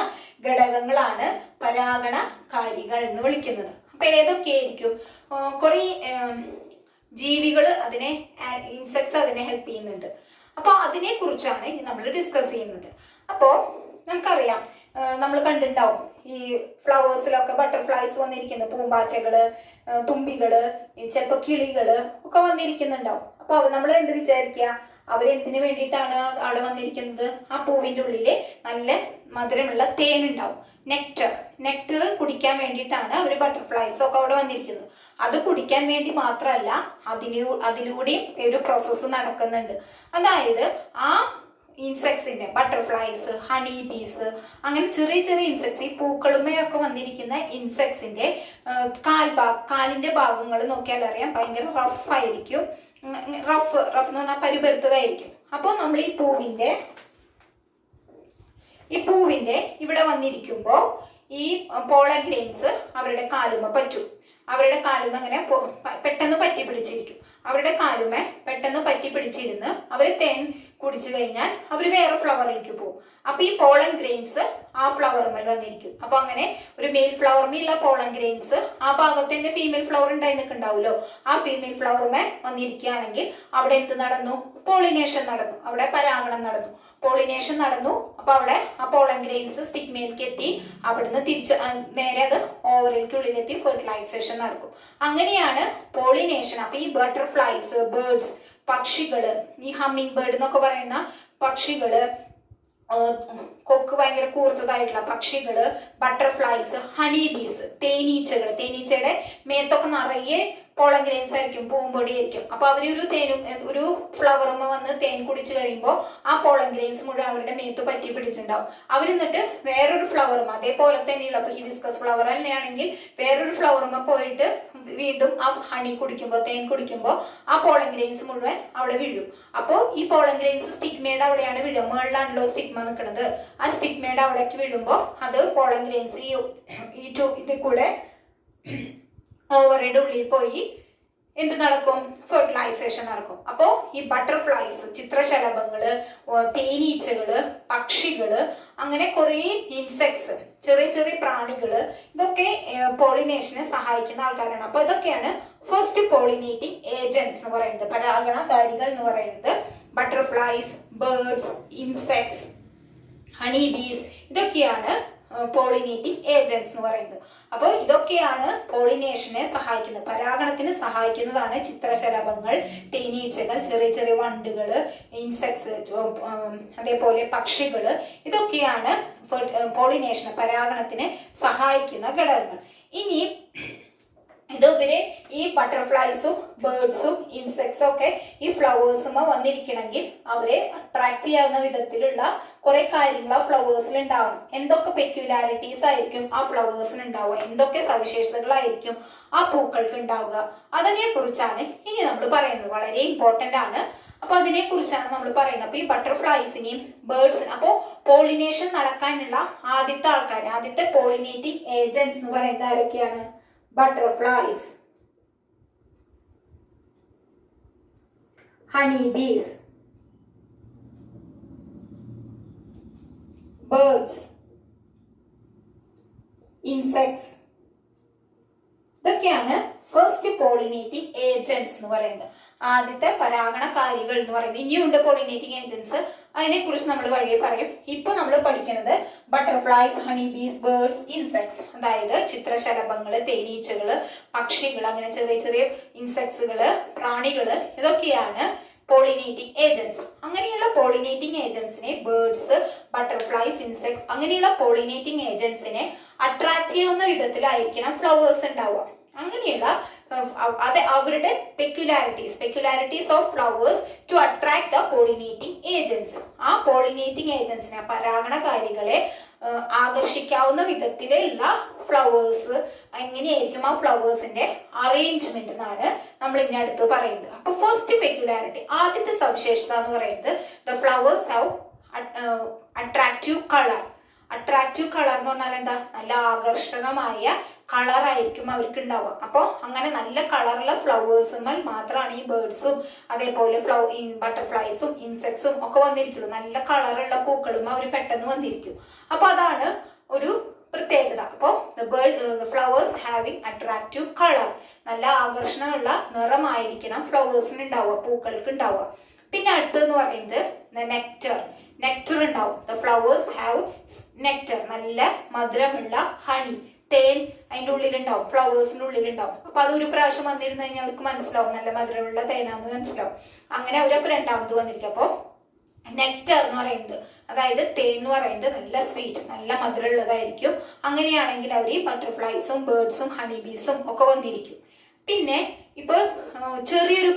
Speaker 1: ഘടകങ്ങളാണ് പരാഗണകാരികൾ എന്ന് വിളിക്കുന്നത്. അപ്പൊ ഏതൊക്കെയായിരിക്കും? കുറെ ജീവികൾ അതിനെ, ഇൻസെക്ട്സ് അതിനെ ഹെൽപ്പ് ചെയ്യുന്നുണ്ട്. അപ്പൊ അതിനെ കുറിച്ചാണ് ഇനി നമ്മൾ ഡിസ്കസ് ചെയ്യുന്നത്. അപ്പോ നമുക്കറിയാം, നമ്മൾ കണ്ടിട്ടുണ്ടാവും ഈ ഫ്ലവേഴ്സിലൊക്കെ ബട്ടർഫ്ലൈസ് വന്നിരിക്കുന്നത്, പൂമ്പാറ്റകള്, തുമ്പികള്, ചിലപ്പോ കിളികള് ഒക്കെ വന്നിരിക്കുന്നുണ്ടാവും. അപ്പൊ നമ്മൾ എന്ത് വിചാരിക്കുക, അവരെന്തിനു വേണ്ടിയിട്ടാണ് അവിടെ വന്നിരിക്കുന്നത്? ആ പൂവിന്റെ ഉള്ളില് നല്ല മധുരമുള്ള തേനുണ്ടാവും. നെക്ടർ. നെക്ടർ കുടിക്കാൻ വേണ്ടിയിട്ടാണ് അവർ ബട്ടർഫ്ലൈസ് ഒക്കെ അവിടെ വന്നിരിക്കുന്നത്. അത് കുടിക്കാൻ വേണ്ടി മാത്രമല്ല, അതിലൂടെയും ഒരു പ്രോസസ്സ് നടക്കുന്നുണ്ട്. അതായത് ആ ഇൻസെക്ട്സിന്റെ, ബട്ടർഫ്ലൈസ്, ഹണി ബീസ്, അങ്ങനെ ചെറിയ ചെറിയ ഇൻസെക്ട്സ്, ഈ പൂക്കളുമയൊക്കെ വന്നിരിക്കുന്ന ഇൻസെക്ട്സിന്റെ കാലിന്റെ ഭാഗങ്ങൾ നോക്കിയാൽ അറിയാം ഭയങ്കര റഫ് ആയിരിക്കും. റഫ് എന്ന് പറഞ്ഞാൽ പരുപരുത്തതായിരിക്കും. അപ്പോൾ നമ്മൾ ഈ പൂവിന്റെ ഇവിടെ വന്നിരിക്കുമ്പോൾ ഈ പോളൻ ഗ്രെയിൻസ് അവരുടെ കാലുമ പറ്റും. അവരുടെ കാലുമ അങ്ങനെ പെട്ടെന്ന് പറ്റി പിടിച്ചിരിക്കും. അവരുടെ കാലുമ പെട്ടെന്ന് പറ്റി പിടിച്ചിരുന്ന് അവർ തേൻ കുടിച്ചു കഴിഞ്ഞാൽ അവർ വേറെ ഫ്ലവറിലേക്ക് പോകും. അപ്പൊ ഈ പോളൻ ഗ്രെയിൻസ് ആ ഫ്ലവറുമേൽ വന്നിരിക്കും. അപ്പൊ അങ്ങനെ ഒരു മെയിൽ ഫ്ലവറുമേലുള്ള പോളൻ ഗ്രെയിൻസ് ആ ഭാഗത്ത് തന്നെ ഫീമെയിൽ ഫ്ലവർ ഉണ്ടായി നിൽക്കുന്നുണ്ടാവുമല്ലോ. ആ ഫീമെയിൽ ഫ്ലവറുമേ വന്നിരിക്കുകയാണെങ്കിൽ അവിടെ എന്ത് നടന്നു? പോളിനേഷൻ നടന്നു. അവിടെ പരാഗണം നടന്നു, പോളിനേഷൻ നടന്നു. അപ്പൊ അവിടെ ആ പോളൻ ഗ്രെയിൻസ് സ്റ്റിഗ്മയിലേക്ക് എത്തി. അവിടുന്ന് തിരിച്ച് നേരെ അത് ഓവറിലേക്കുള്ളിലെത്തി ഫെർട്ടിലൈസേഷൻ നടക്കും. അങ്ങനെയാണ് പോളിനേഷൻ. അപ്പൊ ഈ ബട്ടർഫ്ലൈസ്, ബേർഡ്സ്, പക്ഷികള്, ഈ ഹമ്മിങ് ബേർഡ് എന്നൊക്കെ പറയുന്ന പക്ഷികള്, കൊക്ക് ഭയങ്കര കൂർത്തതായിട്ടുള്ള പക്ഷികള്, ബട്ടർഫ്ലൈസ്, ഹണി ബീസ്, തേനീച്ചകൾ, തേനീച്ചയുടെ മേത്തൊക്കെ നിറയെ പോളൻ ഗ്രെയിൻസ് ആയിരിക്കും, പൂമ്പൊടി ആയിരിക്കും. അപ്പൊ അവര് ഒരു ഫ്ലവറുമ്മ വന്ന് തേൻ കുടിച്ചു കഴിയുമ്പോൾ ആ പോളൻ ഗ്രെയിൻസ് മുഴുവൻ അവരുടെ മേത്ത് പറ്റി പിടിച്ചിട്ടുണ്ടാവും. അവരെന്നിട്ട് വേറൊരു ഫ്ലവറും അതേപോലെ തന്നെയുള്ള, അപ്പൊ ഹിബിസ്കസ് ഫ്ലവർ തന്നെയാണെങ്കിൽ വേറൊരു ഫ്ലവറുമ്മ പോയിട്ട് വീണ്ടും ആ ഹണി കുടിക്കുമ്പോൾ, തേൻ കുടിക്കുമ്പോൾ ആ പോളൻ ഗ്രെയിൻസ് മുഴുവൻ അവിടെ വീഴും. അപ്പോൾ ഈ പോളൻ ഗ്രെയിൻസ് സ്റ്റിഗ്മയുടെ അവിടെയാണ് വീഴുക. മുകളിലാണല്ലോ സ്റ്റിഗ്മ നിൽക്കുന്നത്. ആ സ്റ്റിഗ്മയുടെ അവിടേക്ക് വീഴുമ്പോൾ അത് പോളൻ ഗ്രെയിൻസ് ഇതിൽ കൂടെ ഓവറിന്റെ ഉള്ളിൽ പോയി എന്ത് നടക്കും? ഫെർട്ടിലൈസേഷൻ നടക്കും. അപ്പോ ഈ ബട്ടർഫ്ലൈസ്, ചിത്രശലഭങ്ങള്, തേനീച്ചകള്, പക്ഷികള്, അങ്ങനെ കുറെ ഇൻസെക്ട്സ്, ചെറിയ ചെറിയ പ്രാണികള്, ഇതൊക്കെ പോളിനേഷനെ സഹായിക്കുന്ന ആൾക്കാരാണ്. അപ്പൊ ഇതൊക്കെയാണ് ഫസ്റ്റ് പോളിനേറ്റിംഗ് ഏജന്റ്സ് എന്ന് പറയുന്നത്, പരാഗണകാരികൾ എന്ന് പറയുന്നത്. ബട്ടർഫ്ലൈസ്, ബേർഡ്സ്, ഇൻസെക്ട്സ്, ഹണി ബീസ്, ഇതൊക്കെയാണ് പോളിനേറ്റിംഗ് ഏജന്റ്സ് എന്ന് പറയുന്നത്. അപ്പോൾ ഇതൊക്കെയാണ് പോളിനേഷനെ സഹായിക്കുന്നത്, പരാഗണത്തിന് സഹായിക്കുന്നതാണ് ചിത്രശലഭങ്ങൾ, തേനീച്ചകൾ, ചെറിയ ചെറിയ വണ്ടുകള്, ഇൻസെക്ട്സ്, അതേപോലെ പക്ഷികള്. ഇതൊക്കെയാണ് പോളിനേഷൻ, പരാഗണത്തിന് സഹായിക്കുന്ന ഘടകങ്ങൾ. ഇനി ഇതുവരെ ഈ ബട്ടർഫ്ലൈസും ബേർഡ്സും ഇൻസെക്ട്സും ഒക്കെ ഈ ഫ്ലവേഴ്സുമ വന്നിരിക്കണമെങ്കിൽ അവരെ അട്രാക്ട് ചെയ്യാവുന്ന വിധത്തിലുള്ള കുറെ കാര്യങ്ങൾ ആ ഫ്ലവേഴ്സിൽ ഉണ്ടാവണം. എന്തൊക്കെ പെക്യുലാരിറ്റീസ് ആയിരിക്കും ആ ഫ്ലവേഴ്സിന് ഉണ്ടാവുക, എന്തൊക്കെ സവിശേഷതകളായിരിക്കും ആ പൂക്കൾക്ക് ഉണ്ടാവുക, അതിനെ കുറിച്ചാണ് ഇനി നമ്മൾ പറയുന്നത്. വളരെ ഇമ്പോർട്ടന്റ് ആണ്. അപ്പൊ അതിനെ കുറിച്ചാണ് നമ്മൾ പറയുന്നത്. അപ്പൊ ഈ ബട്ടർഫ്ലൈസിനെയും ബേർഡ്സിനും, അപ്പോ പോളിനേഷൻ നടക്കാനുള്ള ആദ്യത്തെ ആൾക്കാർ, ആദ്യത്തെ പോളിനേറ്റിംഗ് ഏജന്റ്സ് എന്ന് പറയുന്നത് ആരൊക്കെയാണ്? Butterflies, honeybees, birds, insects. ഇതൊക്കെയാണ് ഫസ്റ്റ് പോളിനേറ്റിംഗ് ഏജന്റ്സ് എന്ന് പറയുന്നത്, ആദ്യത്തെ പരാഗണകാരികൾ എന്ന് പറയുന്നത്. ഇനിയുണ്ട് പോളിനേറ്റിംഗ് ഏജന്റ്സ്, അതിനെ കുറിച്ച് നമ്മൾ വഴിയെ പറയും. ഇപ്പൊ നമ്മൾ പഠിക്കുന്നത് ബട്ടർഫ്ലൈസ്, ഹണി ബീസ്, ബേർഡ്സ്, ഇൻസെക്ട്സ്, അതായത് ചിത്രശലഭങ്ങള്, തേനീച്ചകള്, പക്ഷികൾ, അങ്ങനെ ചെറിയ ചെറിയ ഇൻസെക്ട്സുകള്, പ്രാണികള്, ഇതൊക്കെയാണ് പോളിനേറ്റിംഗ് ഏജന്റ്സ്. അങ്ങനെയുള്ള പോളിനേറ്റിംഗ് ഏജന്റ്സിനെ, ബേർഡ്സ്, ബട്ടർഫ്ലൈസ്, ഇൻസെക്ട്സ്, അങ്ങനെയുള്ള പോളിനേറ്റിംഗ് ഏജന്റ്സിനെ അട്രാക്ട് ചെയ്യുന്ന വിധത്തിലായിരിക്കണം ഫ്ലവേഴ്സ് ഉണ്ടാവുക. അങ്ങനെയുള്ള അവരുടെ peculiarities of flowers to attract the pollinating agents. ആ പോളിനേറ്റിംഗ് ഏജന്റ്സിനെ, പരാഗണകാരികളെ ആകർഷിക്കാവുന്ന വിധത്തിലുള്ള ഫ്ലവേഴ്സ് എങ്ങനെയായിരിക്കും, ആ ഫ്ലവേഴ്സിന്റെ അറേഞ്ച്മെന്റ് എന്നാണ് നമ്മൾ ഇനി അടുത്ത് പറയുന്നത്. അപ്പൊ ഫസ്റ്റ് പെക്യുലാരിറ്റി, ആദ്യത്തെ സവിശേഷത എന്ന് പറയുന്നത് the flowers have attractive colour. Attractive colour എന്ന് പറഞ്ഞാൽ എന്താ? നല്ല ആകർഷകമായ കളറായിരിക്കും അവർക്ക് ഉണ്ടാവുക. അപ്പോൾ അങ്ങനെ നല്ല കളറുള്ള ഫ്ലവേഴ്സുമൽ മാത്രമാണ് ഈ ബേർഡ്സും അതേപോലെ ബട്ടർഫ്ലൈസും ഇൻസെക്ട്സും ഒക്കെ വന്നിരിക്കുള്ളൂ. നല്ല കളറുള്ള പൂക്കളും അവർ പെട്ടെന്ന് വന്നിരിക്കും. അപ്പൊ അതാണ് ഒരു പ്രത്യേകത. അപ്പോൾ ഫ്ലവേഴ്സ് ഹാവിങ് അട്രാക്റ്റീവ് കളർ, നല്ല ആകർഷണമുള്ള നിറമായിരിക്കണം ഫ്ലവേഴ്സിന് ഉണ്ടാവുക, പൂക്കൾക്ക് ഉണ്ടാവുക. പിന്നെ അടുത്തെന്ന് പറയുന്നത് നെക്ടർ ഉണ്ടാവും. ദ ഫ്ലവേഴ്സ് ഹാവ് നെക്ടർ, നല്ല മധുരമുള്ള ഹണി, തേൻ അതിൻ്റെ ഉള്ളിലുണ്ടാവും, ഫ്ലവേഴ്സിന്റെ ഉള്ളിലുണ്ടാവും. അപ്പൊ അത് ഒരു പ്രാവശ്യം വന്നിരുന്നു കഴിഞ്ഞാൽ അവർക്ക് മനസ്സിലാവും നല്ല മധുരമുള്ള തേനാന്ന് മനസ്സിലാവും. അങ്ങനെ അവരപ്പോൾ രണ്ടാമത് വന്നിരിക്കും. അപ്പോൾ നെക്ടർ എന്ന് പറയുന്നത്, അതായത് തേൻ എന്ന് പറയുന്നത് നല്ല സ്വീറ്റ്, നല്ല മധുരമുള്ളതായിരിക്കും. അങ്ങനെയാണെങ്കിൽ അവർ ഈ ബട്ടർഫ്ലൈസും ബേർഡ്സും ഹണി ബീസും ഒക്കെ വന്നിരിക്കും. പിന്നെ ഇപ്പൊ ചെറിയൊരു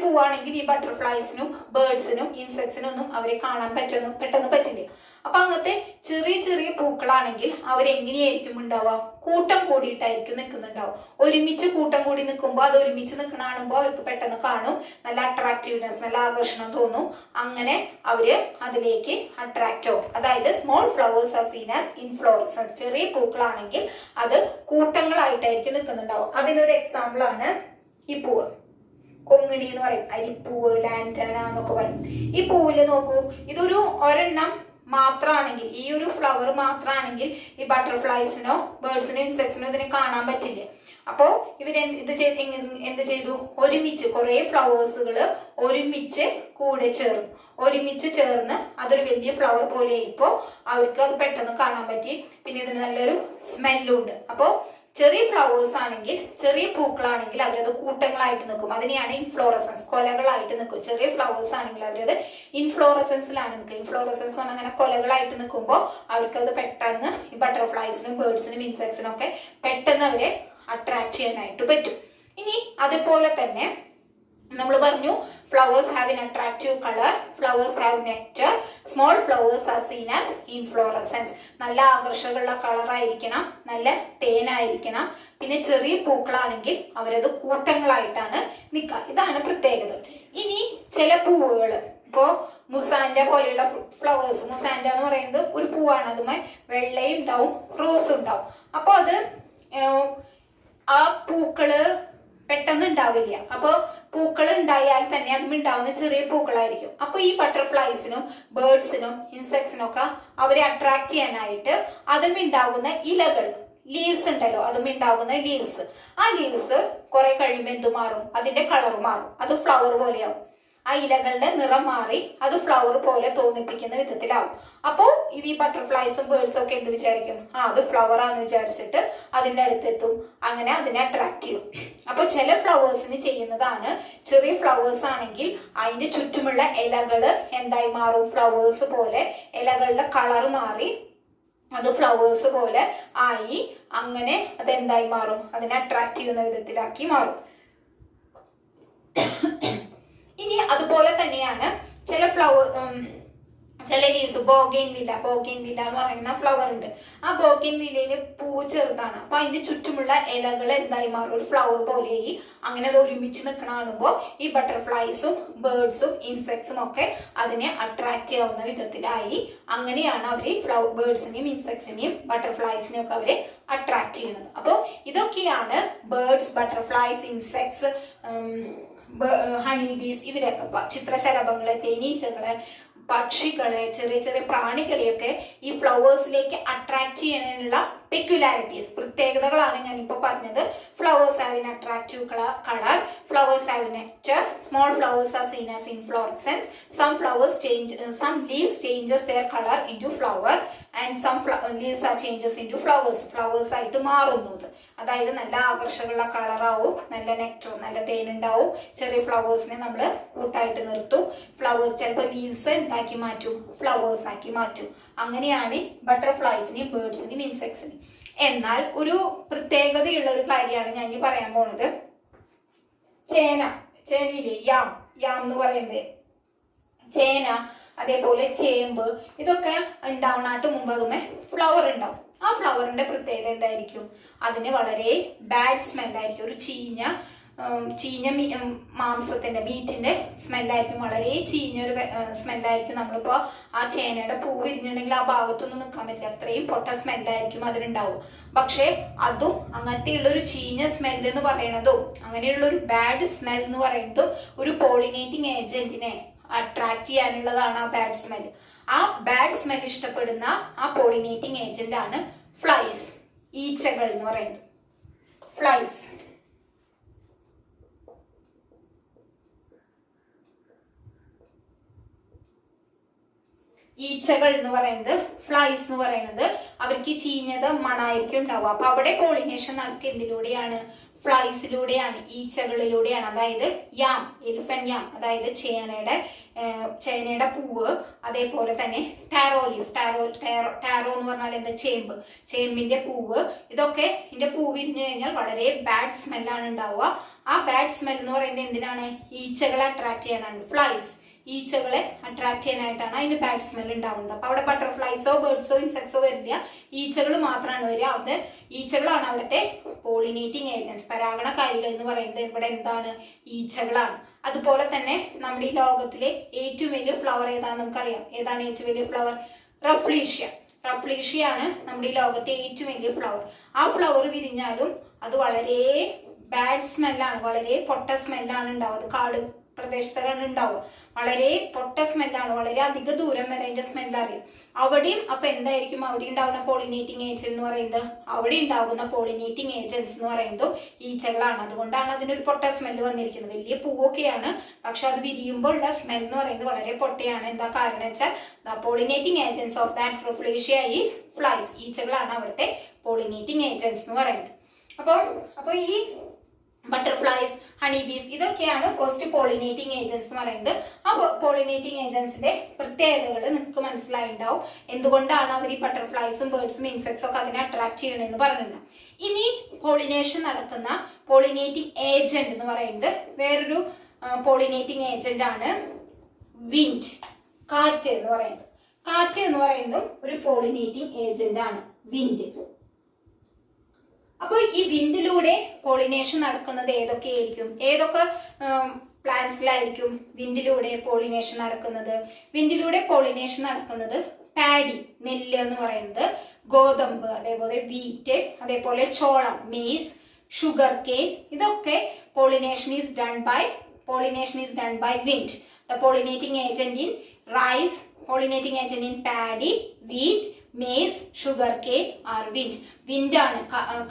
Speaker 1: പൂവാണെങ്കിൽ ഈ ബട്ടർഫ്ലൈസിനും ബേർഡ്സിനും ഇൻസെക്ട്സിനും ഒന്നും അവരെ കാണാൻ പെട്ടെന്ന് പറ്റില്ല. അപ്പൊ അങ്ങനത്തെ ചെറിയ ചെറിയ പൂക്കളാണെങ്കിൽ അവരെങ്ങനെയായിരിക്കും ഉണ്ടാവുക? കൂട്ടം കൂടിയിട്ടായിരിക്കും നിൽക്കുന്നുണ്ടാവും. ഒരുമിച്ച് കൂട്ടം കൂടി നിൽക്കുമ്പോൾ അത് ഒരുമിച്ച് നിൽക്കണ കാണുമ്പോൾ അവർക്ക് പെട്ടെന്ന് കാണും, നല്ല അട്രാക്റ്റീവ്നെസ്, നല്ല ആകർഷണം തോന്നും. അങ്ങനെ അവര് അതിലേക്ക് അട്രാക്റ്റ് ആവും. അതായത് small flowers are seen as inflorescence. ചെറിയ പൂക്കളാണെങ്കിൽ അത് കൂട്ടങ്ങളായിട്ടായിരിക്കും നിൽക്കുന്നുണ്ടാവും. അതിനൊരു എക്സാമ്പിൾ ആണ് ഈ പൂവ്. കൊങ്ങിണി എന്ന് പറയും, അരിപ്പൂവ്, ലാന്റാന എന്നൊക്കെ പറയും. ഈ പൂവില് നോക്കൂ, ഇതൊരു ഒരെണ്ണം മാത്രമാണെങ്കിൽ, ഈ ഒരു ഫ്ലവർ മാത്രമാണെങ്കിൽ ഈ ബട്ടർഫ്ലൈസിനോ ബേർഡ്സിനോ ഇൻസെക്ട്സിനോ ഇതിനെ കാണാൻ പറ്റില്ല. അപ്പോൾ ഇവർ എന്ത് ചെയ്തു? ഒരുമിച്ച് കുറെ ഫ്ലവേഴ്സുകൾ ഒരുമിച്ച് ചേർന്ന് അതൊരു വലിയ ഫ്ലവർ പോലെ ഇപ്പോൾ അവർക്ക് അത് പെട്ടെന്ന് കാണാൻ പറ്റി. പിന്നെ ഇതിന് നല്ലൊരു സ്മെല്ലും ഉണ്ട്. അപ്പോൾ ചെറിയ ഫ്ലവേഴ്സ് ആണെങ്കിൽ, ചെറിയ പൂക്കളാണെങ്കിൽ അവരത് കൂട്ടങ്ങളായിട്ട് നിൽക്കും. അതിനെയാണ് ഇൻഫ്ലോറസൻസ്, കൊലകളായിട്ട് നിൽക്കും. ചെറിയ ഫ്ലവേഴ്സ് ആണെങ്കിൽ അവരത് ഇൻഫ്ലോറസൻസിലാണ് നിൽക്കുക. ഇൻഫ്ലോറസൻസ് എന്ന് പറഞ്ഞാൽ അങ്ങനെ കൊലകളായിട്ട് നിൽക്കുമ്പോൾ അവർക്കത് പെട്ടെന്ന് ഈ ബട്ടർഫ്ലൈസിനും ബേർഡ്സിനും ഇൻസെക്ട്സിനും ഒക്കെ പെട്ടെന്ന് അവരെ അട്രാക്ട് ചെയ്യാനായിട്ട് പറ്റും. ഇനി അതുപോലെ തന്നെ നമ്മൾ പറഞ്ഞു, flowers have an attractive color, flowers have nectar, small flowers are seen as inflorescence. നല്ല ആകർഷകമുള്ള കളറായിരിക്കണം, നല്ല തേനായിരിക്കണം. പിന്നെ ചെറിയ പൂക്കളാണെങ്കിൽ അവരത് കൂട്ടങ്ങളായിട്ടാണ് നിൽക്കുക. ഇതാണ് പ്രത്യേകത. ഇനി ചില പൂവുകൾ, ഇപ്പോൾ മുസാൻഡ പോലെയുള്ള ഫ്ലവേഴ്സ്, മുസാൻഡ എന്ന് പറയുന്നത് ഒരു പൂവാണ്, അതുമായി വെള്ളയും ഉണ്ടാവും റോസും ഉണ്ടാവും. അപ്പോൾ അത് ആ പൂക്കള് പെട്ടെന്ന് ഉണ്ടാവില്ല. അപ്പോൾ പൂക്കൾ ഉണ്ടായാൽ തന്നെ അതും ഉണ്ടാവുന്ന ചെറിയ പൂക്കളായിരിക്കും. അപ്പോൾ ഈ ബട്ടർഫ്ലൈസിനും ബേർഡ്സിനും ഇൻസെക്ട്സിനും ഒക്കെ അവരെ അട്രാക്ട് ചെയ്യാനായിട്ട് അതും ഉണ്ടാകുന്ന ഇലകൾ, ലീവ്സ് ഉണ്ടല്ലോ, അതും ഉണ്ടാകുന്ന ലീവ്സ്, ആ ലീവ്സ് കുറെ കഴിയുമ്പോൾ എന്ത് മാറും? അതിന്റെ കളർ മാറും, അത് ഫ്ലവർ പോലെയാവും. ആ ഇലകളുടെ നിറം മാറി അത് ഫ്ലവർ പോലെ തോന്നിപ്പിക്കുന്ന വിധത്തിലാവും. അപ്പോൾ ഈ ബട്ടർഫ്ലൈസും ബേർഡ്സും ഒക്കെ എന്ത് വിചാരിക്കും? അത് ഫ്ലവർ ആണെന്ന് വിചാരിച്ചിട്ട് അതിൻ്റെ അടുത്തെത്തും, അങ്ങനെ അതിനെ അട്രാക്ട് ചെയ്യും. അപ്പോൾ ചില ഫ്ലവേഴ്സിന് ചെയ്യുന്നതാണ്, ചെറിയ ഫ്ലവേഴ്സ് ആണെങ്കിൽ അതിന്റെ ചുറ്റുമുള്ള ഇലകള് എന്തായി മാറും? ഫ്ലവേഴ്സ് പോലെ ഇലകളുടെ കളർ മാറി അത് ഫ്ലവേഴ്സ് പോലെ ആയി, അങ്ങനെ അതെന്തായി മാറും? അതിനെ അട്രാക്ട് ചെയ്യുന്ന വിധത്തിലാക്കി മാറും. ഇനി അതുപോലെ തന്നെയാണ് ചില ലീവ്സ്, ബോഗെയിൻവില്ല എന്ന് പറയുന്ന ഫ്ലവർ ഉണ്ട്. ആ ബോഗെയിൻവില്ലയില് പൂവ് ചെറുതാണ്, അപ്പൊ അതിന്റെ ചുറ്റുമുള്ള ഇലകൾ എന്തായി മാറും? ഒരു ഫ്ലവർ പോലെയായി. അങ്ങനെ അത് ഒരുമിച്ച് നിൽക്കണ കാണുമ്പോൾ ഈ ബട്ടർഫ്ലൈസും ബേർഡ്സും ഇൻസെക്ട്സും ഒക്കെ അതിനെ അട്രാക്ട് ചെയ്യാവുന്ന വിധത്തിലായി. അങ്ങനെയാണ് അവർ ബേർഡ്സിനെയും ഇൻസെക്ട്സിനെയും ബട്ടർഫ്ലൈസിനെയും ഒക്കെ അവരെ അട്രാക്ട് ചെയ്യുന്നത്. അപ്പോൾ ഇതൊക്കെയാണ് ബേർഡ്സ്, ബട്ടർഫ്ലൈസ്, ഇൻസെക്ട്സ്, ഹണി ബീസ്, ഇവരൊക്കെ ചിത്രശലഭങ്ങളെ, തേനീച്ചകളെ, പക്ഷികളെ, ചെറിയ ചെറിയ പ്രാണികളെയൊക്കെ ഈ ഫ്ലവേഴ്സിലേക്ക് അട്രാക്ട് ചെയ്യാനുള്ള പെക്യുലാരിറ്റീസ്, പ്രത്യേകതകളാണ് ഞാനിപ്പോൾ പറഞ്ഞത്. Flowers have an attractive color, flowers have nectar, small flowers are seen as inflorescence, some leaves changes their color into flower and some leaves are changes into flowers ആയിട്ട് മാറുന്നത്. അതായത് നല്ല ആകർഷകമുള്ള കളറാവും, നല്ല നെക്ടർ, നല്ല തേനുണ്ടാവും. ചെറിയ ഫ്ലവേഴ്സിനെ നമ്മൾ കൂട്ടായിട്ട് നിർത്തും. ഫ്ലവേഴ്സ് ചിലപ്പോൾ ലീവ്സ് എന്താക്കി മാറ്റും? ഫ്ലവേഴ്സ് ആക്കി മാറ്റും. അങ്ങനെയാണ് ബട്ടർഫ്ലൈസിനെയും ബേർഡ്സിനെയും ഇൻസെക്ട്സിനെയും. എന്നാൽ ഒരു പ്രത്യേകതയുള്ള ഒരു കാര്യമാണ് ഞാൻ ഈ പറയാൻ പോണത്. ചേനയില്ലേ, യാം എന്ന് പറയുന്നത്, ചേന, അതേപോലെ ചേമ്പ്, ഇതൊക്കെ ഉണ്ടാവണാട്ട് മുമ്പ് അതുമേ ഫ്ലവർ ഉണ്ടാവും. ആ ഫ്ലവറിന്റെ പ്രത്യേകത എന്തായിരിക്കും? അതിന് വളരെ ബാഡ് സ്മെല്ലായിരിക്കും. ഒരു ചീഞ്ഞ മാംസത്തിന്റെ, മീറ്റിന്റെ സ്മെല്ലായിരിക്കും. വളരെ ചീഞ്ഞൊരു സ്മെല്ലായിരിക്കും. നമ്മളിപ്പോ ആ ചേനയുടെ പൂ വിരിഞ്ഞിട്ടുണ്ടെങ്കിൽ ആ ഭാഗത്തൊന്നും നിൽക്കാൻ പറ്റില്ല, അത്രയും പൊട്ട സ്മെല്ലായിരിക്കും അതിനുണ്ടാവും. പക്ഷെ അതും അങ്ങനത്തെയുള്ള ഒരു ചീഞ്ഞ സ്മെല്ല് എന്ന് പറയുന്നതും, അങ്ങനെയുള്ള ഒരു ബാഡ് സ്മെൽ എന്ന് പറയുന്നതും ഒരു പോളിനേറ്റിംഗ് ഏജന്റിനെ അട്രാക്ട് ചെയ്യാനുള്ളതാണ് ആ ബാഡ് സ്മെൽ. ആ ബാഡ് സ്മെൽ ഇഷ്ടപ്പെടുന്ന ആ പോളിനേറ്റിംഗ് ഏജന്റ് ആണ് ഫ്ലൈസ്, ഈച്ചകൾ എന്ന് പറയുന്നത്. ഫ്ലൈസ് ഈച്ചകൾ എന്ന് പറയുന്നത്, ഫ്ലൈസ് എന്ന് പറയുന്നത് അവർക്ക് ചീഞ്ഞത് മണായിരിക്കും ഉണ്ടാവുക. അപ്പൊ അവിടെ പോളിനേഷൻ നടക്കുക എന്തിലൂടെയാണ്? ഫ്ലൈസിലൂടെയാണ്, ഈച്ചകളിലൂടെയാണ്. അതായത് യാം, എലിഫന്റ് യാം, അതായത് ചേനയുടെ പൂവ്, അതേപോലെ തന്നെ ടാരോ ലീഫ്, ടാരോ എന്ന് പറഞ്ഞാൽ എന്താ, ചേമ്പിന്റെ പൂവ്. ഇതൊക്കെ ഇതിന്റെ പൂവ് വിരിഞ്ഞു കഴിഞ്ഞാൽ വളരെ ബാഡ് സ്മെല്ലാണ് ഉണ്ടാവുക. ആ ബാഡ് സ്മെൽ എന്ന് പറയുന്നത് എന്തിനാണ്? ഈച്ചകളെ അട്രാക്ട് ചെയ്യാനാണ്. ഫ്ലൈസ്, ഈച്ചകളെ അട്രാക്ട് ചെയ്യാനായിട്ടാണ് അതിന് ബാഡ് സ്മെൽ ഉണ്ടാവുന്നത്. അപ്പൊ അവിടെ ബട്ടർഫ്ലൈസോ ബേർഡ്സോ ഇൻസെക്ട്സോ വരില്ല, ഈച്ചകൾ മാത്രമാണ് വരിക. അത് ഈച്ചകളാണ് അവിടുത്തെ പോളിനേറ്റിംഗ് ഏജൻസ്, പരാഗണകാരികൾ എന്ന് പറയുന്നത് ഇവിടെ എന്താണ്? ഈച്ചകളാണ്. അതുപോലെ തന്നെ നമ്മുടെ ഈ ലോകത്തിലെ ഏറ്റവും വലിയ ഫ്ലവർ ഏതാണെന്ന് നമുക്കറിയാം. ഏതാണ് ഏറ്റവും വലിയ ഫ്ലവർ? റഫ്ലീഷ്യ ആണ് നമ്മുടെ ഈ ലോകത്തെ ഏറ്റവും വലിയ ഫ്ലവർ. ആ ഫ്ലവർ വിരിഞ്ഞാലും അത് വളരെ ബാഡ് സ്മെല്ലാണ്, വളരെ പൊട്ട സ്മെല്ലാണ് ഉണ്ടാവുക. അത് കാട് പ്രദേശത്താണ് ഉണ്ടാവുക. വളരെ പൊട്ട സ്മെല്ലാണ്, വളരെ അധിക ദൂരം വരെ അതിന്റെ സ്മെല്ല് അറിയും. അവിടെയും അപ്പൊ എന്തായിരിക്കും അവിടെ ഉണ്ടാവുന്ന പോളിനേറ്റിംഗ് ഏജന്റ് എന്ന് പറയുന്നത്? അവിടെ ഉണ്ടാകുന്ന പോളിനേറ്റിംഗ് ഏജൻസ് എന്ന് പറയുന്നത് ഈച്ചകളാണ്. അതുകൊണ്ടാണ് അതിനൊരു പൊട്ട സ്മെല്ല് വന്നിരിക്കുന്നത്. വലിയ പൂവൊക്കെയാണ്, പക്ഷെ അത് വിരിയുമ്പോൾ ഉള്ള സ്മെൽ എന്ന് പറയുന്നത് വളരെ പൊട്ടയാണ്. എന്താ കാരണം വെച്ചാൽ the pollinating agents of that Rafflesia is flies. ഈച്ചകളാണ് അവിടുത്തെ പോളിനേറ്റിംഗ് ഏജൻസ് എന്ന് പറയുന്നത്. അപ്പൊ ഈ ബട്ടർഫ്ലൈസ്, ഹണി ബീസ്, ഇതൊക്കെയാണ് ഫസ്റ്റ് പോളിനേറ്റിംഗ് ഏജൻസ് എന്ന് പറയുന്നത്. ആ പോളിനേറ്റിംഗ് ഏജൻസിന്റെ പ്രത്യേകതകൾ നിങ്ങൾക്ക് മനസ്സിലായിട്ടുണ്ടാവും. എന്തുകൊണ്ടാണ് അവർ ഈ ബട്ടർഫ്ലൈസും ബേർഡ്സും ഇൻസെക്ട്സും ഒക്കെ അതിനെ അട്രാക്ട് ചെയ്യണമെന്ന് പറഞ്ഞിട്ടുണ്ടാവും. ഇനി പോളിനേഷൻ നടത്തുന്ന പോളിനേറ്റിംഗ് ഏജന്റ് എന്ന് പറയുന്നത് വേറൊരു പോളിനേറ്റിംഗ് ഏജന്റ് ആണ് വിൻഡ്, കാറ്റ് എന്ന് പറയുന്നത്. കാറ്റ് എന്ന് പറയുന്നതും ഒരു പോളിനേറ്റിംഗ് ഏജന്റ് ആണ്, വിൻഡ്. അപ്പോൾ ഈ വിൻഡിലൂടെ പോളിനേഷൻ നടക്കുന്നത് ഏതൊക്കെയായിരിക്കും? ഏതൊക്കെ പ്ലാന്റ്സിലായിരിക്കും വിൻഡിലൂടെ പോളിനേഷൻ നടക്കുന്നത്? വിൻഡിലൂടെ പോളിനേഷൻ നടക്കുന്നത് പാഡി, നെല്ല് എന്ന് പറയുന്നത്, ഗോതമ്പ്, അതേപോലെ വീറ്റ്, അതേപോലെ ചോളം, മെയ്സ്, ഷുഗർ കെയിൻ. ഇതൊക്കെ pollination is done by wind. The pollinating agent in rice, pollinating agent in paddy, wheat, maize, sugar cane are wind. വിൻഡാണ്,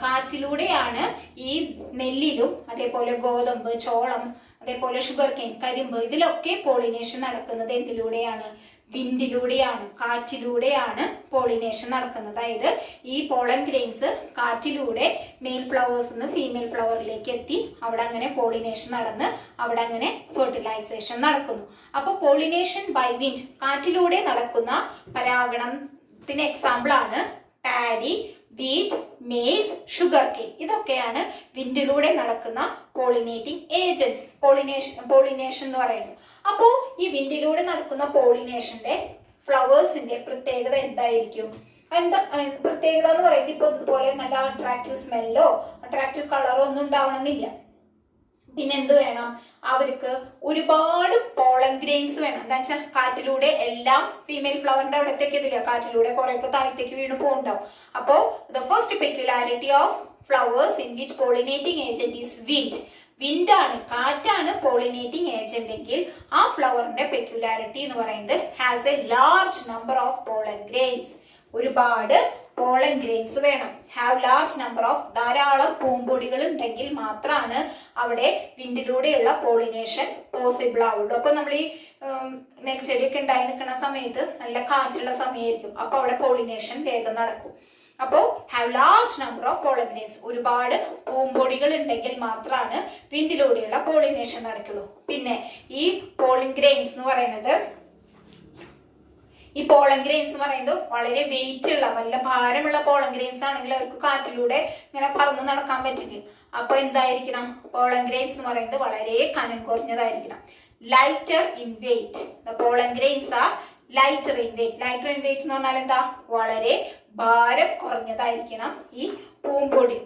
Speaker 1: കാറ്റിലൂടെയാണ് ഈ നെല്ലിലും അതേപോലെ ഗോതമ്പ്, ചോളം, അതേപോലെ ഷുഗർ കെയിൻ, കരിമ്പ്, ഇതിലൊക്കെ പോളിനേഷൻ നടക്കുന്നത് എന്തിലൂടെയാണ്? വിൻഡിലൂടെയാണ്, കാറ്റിലൂടെയാണ് പോളിനേഷൻ നടക്കുന്നത്. അതായത് ഈ പോളൻ ഗ്രെയിൻസ് കാറ്റിലൂടെ മെയിൽ ഫ്ലവേഴ്സ് നിന്ന് ഫീമെയിൽ ഫ്ലവറിലേക്ക് എത്തി അവിടെ അങ്ങനെ പോളിനേഷൻ നടന്ന് അവിടെ അങ്ങനെ ഫെർട്ടിലൈസേഷൻ നടക്കുന്നു. അപ്പൊ പോളിനേഷൻ ബൈ വിൻഡ്, കാറ്റിലൂടെ നടക്കുന്ന പരാഗണത്തിന് എക്സാമ്പിൾ ആണ് paddy, wheat, maize, sugar cane. ഇതൊക്കെയാണ് വിൻഡിലൂടെ നടക്കുന്ന പോളിനേറ്റിംഗ് ഏജൻസ്, പോളിനേഷൻ എന്ന് പറയുന്നത്. അപ്പോൾ ഈ വിൻഡിലൂടെ നടക്കുന്ന പോളിനേഷന്റെ ഫ്ലവേഴ്സിന്റെ പ്രത്യേകത എന്തായിരിക്കും? എന്താ പ്രത്യേകത എന്ന് പറയുന്നത്? ഇപ്പൊ ഇതുപോലെ നല്ല അട്രാക്റ്റീവ് സ്മെല്ലോ അട്രാക്റ്റീവ് കളറോ ഒന്നും ഉണ്ടാവണമെന്നില്ല. പിന്നെ എന്ത് വേണം? അവർക്ക് ഒരുപാട് പോളൻ ഗ്രെയിൻസ് വേണം. എന്താ വെച്ചാൽ കാറ്റിലൂടെ എല്ലാം ഫീമെയിൽ ഫ്ലവറിന്റെ അവിടത്തേക്ക് ഇതില്ല, കാറ്റിലൂടെ കുറെയൊക്കെ താഴത്തേക്ക് വീണ് പോകുന്നുണ്ടാവും. അപ്പോ the first peculiarity of flowers in which pollinating agent is wind. വിൻഡാണ്, കാറ്റാണ് പോളിനേറ്റിംഗ് ഏജന്റ് എങ്കിൽ ആ ഫ്ലവറിന്റെ പെക്യുലാരിറ്റി എന്ന് പറയുന്നത് has a large number of pollen grains. ഒരുപാട് പോളൻ ഗ്രെയിൻസ് വേണം. ഹാവ് ലാർജ് നമ്പർ ഓഫ്, ധാരാളം പൂമ്പൊടികൾ ഉണ്ടെങ്കിൽ മാത്രമാണ് അവിടെ വിൻഡിലൂടെയുള്ള പോളിനേഷൻ പോസിബിൾ ആവുള്ളൂ. അപ്പൊ നമ്മൾ ഈ നെൽച്ചെടിയൊക്കെ ഉണ്ടായി നിൽക്കുന്ന സമയത്ത് നല്ല കാറ്റുള്ള സമയമായിരിക്കും, അപ്പൊ അവിടെ പോളിനേഷൻ വേഗം നടക്കും. അപ്പോൾ have large number of pollen grains, ഒരുപാട് പൂമ്പൊടികൾ ഉണ്ടെങ്കിൽ മാത്രമാണ് വിൻഡിലൂടെയുള്ള പോളിനേഷൻ നടക്കുള്ളൂ. പിന്നെ ഈ പോളൻ ഗ്രെയിൻസ് എന്ന് പറയുന്നത് വളരെ വെയിറ്റ് ഉള്ള, നല്ല ഭാരമുള്ള പോളൻ ഗ്രെയിൻസ് ആണെങ്കിൽ അവർക്ക് കാറ്റിലൂടെ ഇങ്ങനെ പറന്ന് നടക്കാൻ പറ്റില്ല. അപ്പൊ എന്തായിരിക്കണം? പോളൻ ഗ്രെയിൻസ് എന്ന് പറയുന്നത് വളരെ കനം കുറഞ്ഞതായിരിക്കണം. Lighter in weight. The pollen grains are lighter in weight. Lighter in weight എന്ന് പറഞ്ഞാൽ എന്താ? വളരെ ഭാരം കുറഞ്ഞതായിരിക്കണം. ഈ പൂമ്പൊടി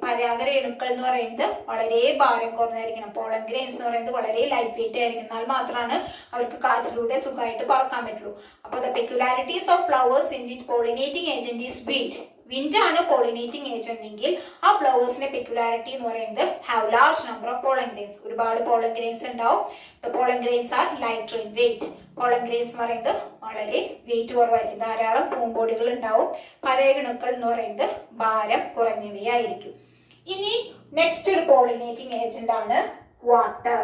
Speaker 1: പരാഗരേണുക്കൾ എന്ന് പറയുന്നത് വളരെ ഭാരം കുറഞ്ഞതായിരിക്കണം. പോളൻ ഗ്രെയിൻസ് എന്ന് പറയുന്നത് വളരെ ലൈറ്റ് വെയിറ്റ് ആയിരിക്കണം. എന്നാൽ മാത്രമാണ് അവർക്ക് കാറ്റിലൂടെ സുഖമായിട്ട് പറക്കാൻ പറ്റുള്ളൂ. അപ്പോൾ the peculiarities of flowers in which pollinating agent is wind. വിൻഡാണ് പോളിനേറ്റിംഗ് ഏജന്റ് എങ്കിൽ ആ ഫ്ലവേഴ്സിന്റെ പെക്യുലാരിറ്റി എന്ന് പറയുന്നത് have large number of pollen grains. ഒരുപാട് പോളൻ ഗ്രെയിൻസ് ഉണ്ടാവും. The pollen grains are lighter in weight. Pollen grains എന്ന് പറയുന്നത് വളരെ വെയിറ്റ് കുറവായിരിക്കും. ധാരാളം പൂമ്പൊടികൾ ഉണ്ടാവും. പരാഗണുക്കൾ എന്ന് പറയുന്നത് ഭാരം കുറഞ്ഞവയായിരിക്കും. ഇനി നെക്സ്റ്റ് ഒരു പോളിനേറ്റിംഗ് ഏജന്റ് ആണ് water.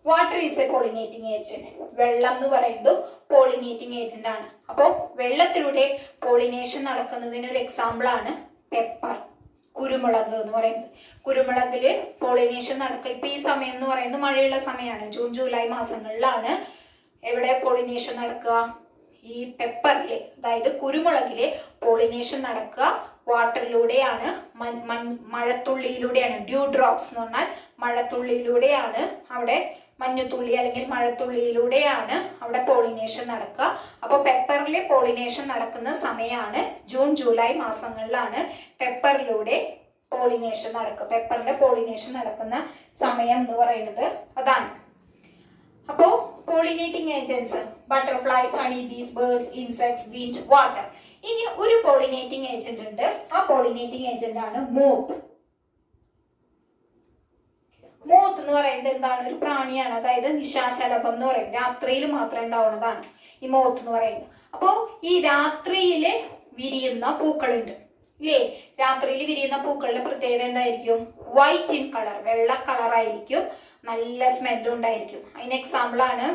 Speaker 1: Water is A pollinating agent. വെള്ളം എന്ന് പറയുന്നത് പോളിനേറ്റിംഗ് ഏജന്റ് ആണ്. അപ്പോൾ വെള്ളത്തിലൂടെ പോളിനേഷൻ നടക്കുന്നതിന് ഒരു എക്സാമ്പിൾ ആണ് പെപ്പർ, കുരുമുളക് എന്ന് പറയുന്നത്. കുരുമുളകില് പോളിനേഷൻ നടക്കുക. ഇപ്പൊ ഈ സമയം എന്ന് പറയുന്നത് മഴയുള്ള സമയമാണ്. ജൂൺ ജൂലൈ മാസങ്ങളിലാണ് എവിടെ പോളിനേഷൻ നടക്കുക? ഈ പെപ്പറില്, അതായത് കുരുമുളകില് പോളിനേഷൻ നടക്കുക വാട്ടറിലൂടെയാണ്, മഴത്തുള്ളിയിലൂടെയാണ്. ഡ്യൂ ഡ്രോപ്സ് എന്ന് പറഞ്ഞാൽ മഴത്തുള്ളിയിലൂടെയാണ്. അവിടെ മഞ്ഞുതുള്ളി അല്ലെങ്കിൽ മഴത്തുള്ളിയിലൂടെയാണ് അവിടെ പോളിനേഷൻ നടക്കുക. അപ്പോൾ പെപ്പറിലെ പോളിനേഷൻ നടക്കുന്ന സമയമാണ് ജൂൺ ജൂലൈ മാസങ്ങളിലാണ് പെപ്പറിലൂടെ പോളിനേഷൻ നടക്കുക. പെപ്പറിന്റെ പോളിനേഷൻ നടക്കുന്ന സമയം എന്ന് പറയുന്നത് അതാണ്. അപ്പോ പോളിനേറ്റിംഗ് ഏജൻസ് ബട്ടർഫ്ലൈസ്, ഹണി ബീസ്, ബേർഡ്സ്, ഇൻസെക്ട്സ്, വിൻഡ്, വാട്ടർ. ഇനി ഒരു പോളിനേറ്റിംഗ് ഏജന്റ് ഉണ്ട്. ആ പോളിനേറ്റിംഗ് ഏജന്റ് ആണ് മോത്ത്. മോത്ത് എന്ന് പറയുന്നത് എന്താണ്? ഒരു പ്രാണിയാണ്. അതായത് നിശാശലഭം എന്ന് പറയുന്നത് രാത്രിയിൽ മാത്രം ഉണ്ടാവുന്നതാണ് ഈ മോത്ത് എന്ന് പറയുന്നത്. അപ്പോ ഈ രാത്രിയില് വിരിയുന്ന പൂക്കളുണ്ട് ഇല്ലേ? രാത്രിയിൽ വിരിയുന്ന പൂക്കളുടെ പ്രത്യേകത എന്തായിരിക്കും? വൈറ്റ് ഇൻ കളർ, വെള്ള കളറായിരിക്കും. നല്ല സ്മെല്ലും ഉണ്ടായിരിക്കും. അതിന് എക്സാമ്പിൾ ആണ്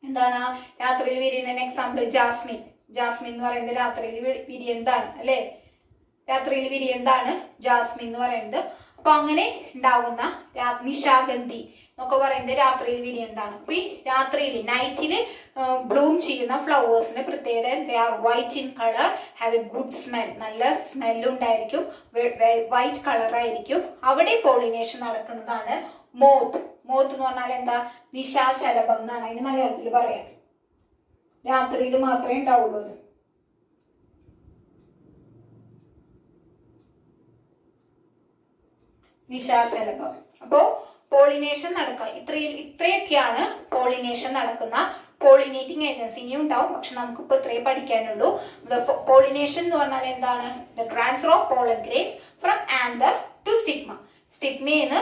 Speaker 1: എന്താണ്? രാത്രിയിൽ വിരിയുന്നതിന് എക്സാമ്പിൾ ജാസ്മിൻ. ജാസ്മിൻ എന്ന് പറയുന്നത് രാത്രിയിൽ വിരിയുന്നതാണ് അല്ലെ? രാത്രിയിൽ വിരിയുന്നതാണ് ജാസ്മിൻ എന്ന് പറയുന്നത്. അപ്പൊ അങ്ങനെ ഉണ്ടാകുന്ന നിശാഗന്ധി എന്നൊക്കെ പറയുന്നത് രാത്രിയിൽ വിരിയുന്നതാണ്. അപ്പൊ ഈ രാത്രിയിൽ നൈറ്റിൽ ബ്ലൂം ചെയ്യുന്ന ഫ്ലവേഴ്സിന്റെ പ്രത്യേകത they are white in colour, have A good smell. നല്ല സ്മെല്ലുണ്ടായിരിക്കും, വൈറ്റ് കളറായിരിക്കും. അവിടെ പോളിനേഷൻ നടക്കുന്നതാണ് മോത്ത്. മോത്ത് എന്ന് പറഞ്ഞാൽ എന്താ? നിശാശലഭം എന്നാണ് അതിന് മലയാളത്തിൽ പറയാം. രാത്രിയിൽ മാത്രമേ ഉണ്ടാവുള്ളൂ. നിശാശലഭം. അപ്പോ പോളിനേഷൻ നടക്കുക. ഇത്രയൊക്കെയാണ് പോളിനേഷൻ നടക്കുന്ന പോളിനേറ്റിംഗ് ഏജൻസി. ഇനിയും ഉണ്ടാവും, പക്ഷെ നമുക്കിപ്പോ ഇത്രയും പഠിക്കാനുള്ളൂ. പോളിനേഷൻ എന്ന് പറഞ്ഞാൽ എന്താണ്? The transfer of pollen grains from anther to stigma. സ്റ്റിഗ്മയിൽ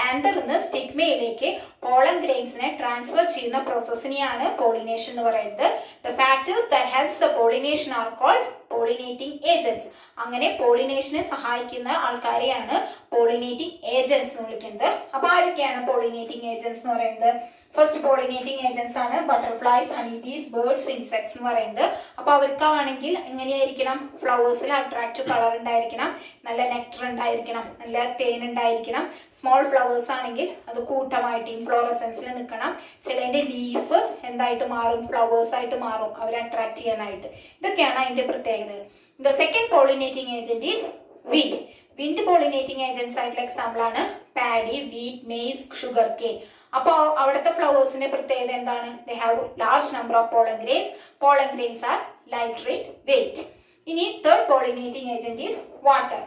Speaker 1: ആന്തറിന്ന് സ്റ്റിഗ്മയിലേക്ക് പോളൻ ഗ്രെയിൻസിനെ ട്രാൻസ്ഫർ ചെയ്യുന്ന പ്രോസസ്സിനെയാണ് പോളിനേഷൻ എന്ന് പറയുന്നത്. The factors that helps the pollination are called pollinating agents. അങ്ങനെ പോളിനേഷനെ സഹായിക്കുന്ന ആൾക്കാരെയാണ് പോളിനേറ്റിംഗ് ഏജൻസ് എന്ന് വിളിക്കുന്നത്. അപ്പൊ ആരൊക്കെയാണ് പോളിനേറ്റിംഗ് ഏജൻസ് എന്ന് പറയുന്നത്? ഫസ്റ്റ് പോളിനേറ്റിംഗ് ഏജൻസ് ആണ് ബട്ടർഫ്ലൈസ്, ഹണി ബീസ്, ബേർഡ്സ്, ഇൻസെക്ട്സ് എന്ന് പറയുന്നത്. അപ്പൊ അവർക്കാണെങ്കിൽ എങ്ങനെയായിരിക്കണം? ഫ്ലവേഴ്സിൽ അട്രാക്റ്റീവ് കളർ ഉണ്ടായിരിക്കണം, നല്ല നെക്ടർ ഉണ്ടായിരിക്കണം, നല്ല തേൻ ഉണ്ടായിരിക്കണം. സ്മോൾ ഫ്ലവേഴ്സ് ആണെങ്കിൽ അത് കൂട്ടമായിട്ട് ഇൻഫ്ലോറസൻസിൽ നിൽക്കണം. ചിലതിന്റെ ലീഫ് എന്തായിട്ട് മാറും? ഫ്ലവേഴ്സ് ആയിട്ട് മാറും, അവരെ അട്രാക്ട് ചെയ്യാനായിട്ട്. ഇതൊക്കെയാണ് അതിന്റെ പ്രത്യേകതകൾ. The second pollinating agent is wind. Wind pollinating agents ആയിട്ടുള്ള എക്സാമ്പിൾ ആണ് paddy, wheat, maize, sugar cane. അപ്പൊ അവിടുത്തെ ഫ്ലവേഴ്സിന്റെ പ്രത്യേകത എന്താണ്? They have large number of pollen grains. Pollen grains are light weight. ഇനി third pollinating agent is water.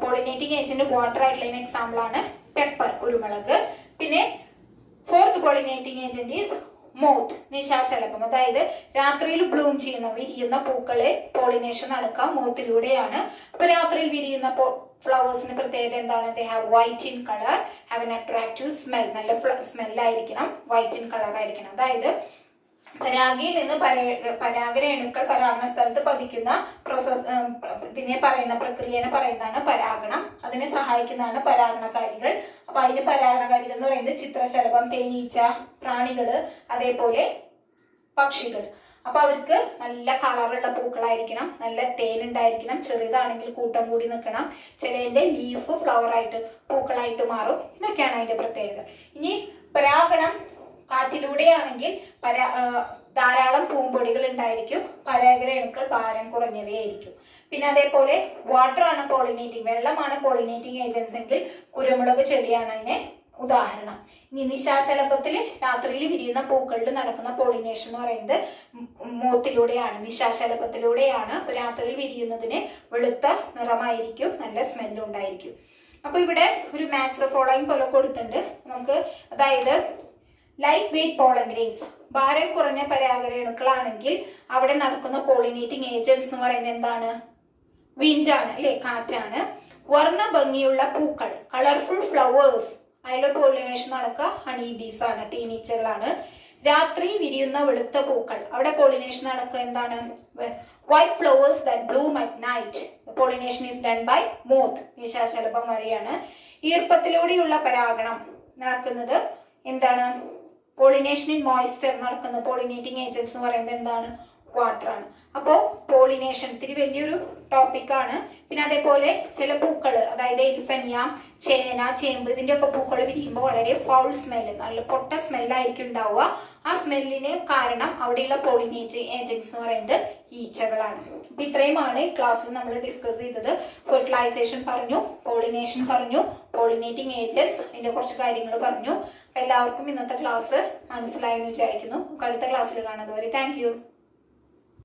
Speaker 1: Pollinating agent water ആയിട്ടുള്ള എക്സാമ്പിൾ ആണ് പെപ്പർ, കുരുമുളക്. പിന്നെ fourth pollinating agent is moth, നിശാശലഭം. അതായത് രാത്രിയിൽ ബ്ലൂം ചെയ്യുന്ന വിരിയുന്ന പൂക്കളെ പോളിനേഷൻ നടക്കുക മോത്തിലൂടെയാണ്. അപ്പൊ രാത്രിയിൽ വിരിയുന്ന ഫ്ലവേഴ്സിന് പ്രത്യേകത എന്താണ്? They have white in colour, have an attractive smell. നല്ല സ്മെല്ലായിരിക്കണം, വൈറ്റ് ഇൻ കളർ ആയിരിക്കണം. അതായത് പരാഗയിൽ നിന്ന് പരാഗരേണുക്കൾ പരാഗണ സ്ഥലത്ത് പതിക്കുന്ന പ്രോസസ്, ഇതിനെ പറയുന്ന പ്രക്രിയനെ പറയുന്നതാണ് പരാഗണം. അതിനെ സഹായിക്കുന്നതാണ് പരാഗണകാരികൾ. അപ്പൊ അതിന് പരാഗണകാരികൾ എന്ന് പറയുന്നത് ചിത്രശലഭം, തേനീച്ച, പ്രാണികള്, അതേപോലെ പക്ഷികൾ. അപ്പൊ അവർക്ക് നല്ല കളറുള്ള പൂക്കളായിരിക്കണം, നല്ല തേനുണ്ടായിരിക്കണം, ചെറുതാണെങ്കിൽ കൂട്ടം കൂടി നിൽക്കണം, ചിലതിന്റെ ലീഫ് ഫ്ലവർ ആയിട്ട് പൂക്കളായിട്ട് മാറും. ഇതൊക്കെയാണ് അതിന്റെ പ്രത്യേകത. ഇനി പരാഗണം കാറ്റിലൂടെയാണെങ്കിൽ ധാരാളം പൂമ്പൊടികൾ ഉണ്ടായിരിക്കും, പരാഗരേണുക്കൾ ഭാരം കുറഞ്ഞവയായിരിക്കും. പിന്നെ അതേപോലെ വാട്ടർ ആണ് പോളിനേറ്റിംഗ്, വെള്ളമാണ് പോളിനേറ്റിംഗ് ഏജൻസ് എങ്കിൽ കുരുമുളക് ചെടിയാണ് അതിന് ഉദാഹരണം. ഇനി നിശാശലഭത്തിൽ രാത്രിയിൽ വിരിയുന്ന പൂക്കളിൽ നടക്കുന്ന പോളിനേഷൻ എന്ന് പറയുന്നത് മോത്തിലൂടെയാണ്, നിശാശലഭത്തിലൂടെയാണ്. അപ്പൊ രാത്രിയിൽ വിരിയുന്നതിന് വെളുത്ത നിറമായിരിക്കും, നല്ല സ്മെല്ലും ഉണ്ടായിരിക്കും. അപ്പൊ ഇവിടെ ഒരു മാച്ച് ഫോളോയിങ് പോലെ കൊടുത്തിട്ടുണ്ട് നമുക്ക്. അതായത് ലൈറ്റ് വെയിറ്റ് പോളൻ ഗ്രെയിൻസ്, ഭാരം കുറഞ്ഞ പരാഗരേണുക്കളാണെങ്കിൽ അവിടെ നടക്കുന്ന പോളിനേറ്റിംഗ് ഏജൻസ് എന്ന് പറയുന്നത് എന്താണ്? വിൻഡ് ആണ് അല്ലെ, കാറ്റാണ്. വർണ്ണ ഭംഗിയുള്ള പൂക്കൾ, കളർഫുൾ ഫ്ലവേഴ്സ്, അതിലുള്ള പോളിനേഷൻ നടക്കുക ഹണി ബീസ് ആണ്, തേനീച്ചകളാണ്. രാത്രി വിരിയുന്ന വെളുത്ത പൂക്കൾ, അവിടെ പോളിനേഷൻ നടക്കുക എന്താണ്? White flowers that bloom at night, pollination is done by moth, നിശാശലഭം വരെയാണ്. ഈർപ്പത്തിലൂടെയുള്ള പരാഗണം നടക്കുന്നത് എന്താണ്? പോളിനേഷൻ ഇൻ മോയ്സ്ചർ നടക്കുന്ന പോളിനേറ്റിംഗ് ഏജൻസ് എന്ന് പറയുന്നത് എന്താണ്? വാട്ടർ ആണ്. അപ്പോൾ പോളിനേഷൻ ഇത്തിരി വലിയൊരു ടോപ്പിക്കാണ്. പിന്നെ അതേപോലെ ചില പൂക്കൾ, അതായത് എലിഫന്യ, ചേന, ചേമ്പ്, ഇതിന്റെ ഒക്കെ പൂക്കൾ വിരിയുമ്പോൾ വളരെ ഫൗൾ സ്മെല്ല്, നല്ല പൊട്ട സ്മെല്ലായിരിക്കും ഉണ്ടാവുക. ആ സ്മെല്ലിന് കാരണം അവിടെയുള്ള പോളിനേറ്റിംഗ് ഏജൻസ് എന്ന് പറയുന്നത് ഈച്ചകളാണ്. അപ്പൊ ഇത്രയുമാണ് ഈ ക്ലാസ്സിൽ നമ്മൾ ഡിസ്കസ് ചെയ്തത്. ഫെർട്ടിലൈസേഷൻ പറഞ്ഞു, പോളിനേഷൻ പറഞ്ഞു, പോളിനേറ്റിംഗ് ഏജൻസ്, അതിന്റെ കുറച്ച് കാര്യങ്ങൾ പറഞ്ഞു. എല്ലാവർക്കും ഇന്നത്തെ ക്ലാസ് മനസ്സിലായെന്ന് വിചാരിക്കുന്നു. അടുത്ത ക്ലാസ്സിൽ കാണാം. അതുവരെ താങ്ക് യു.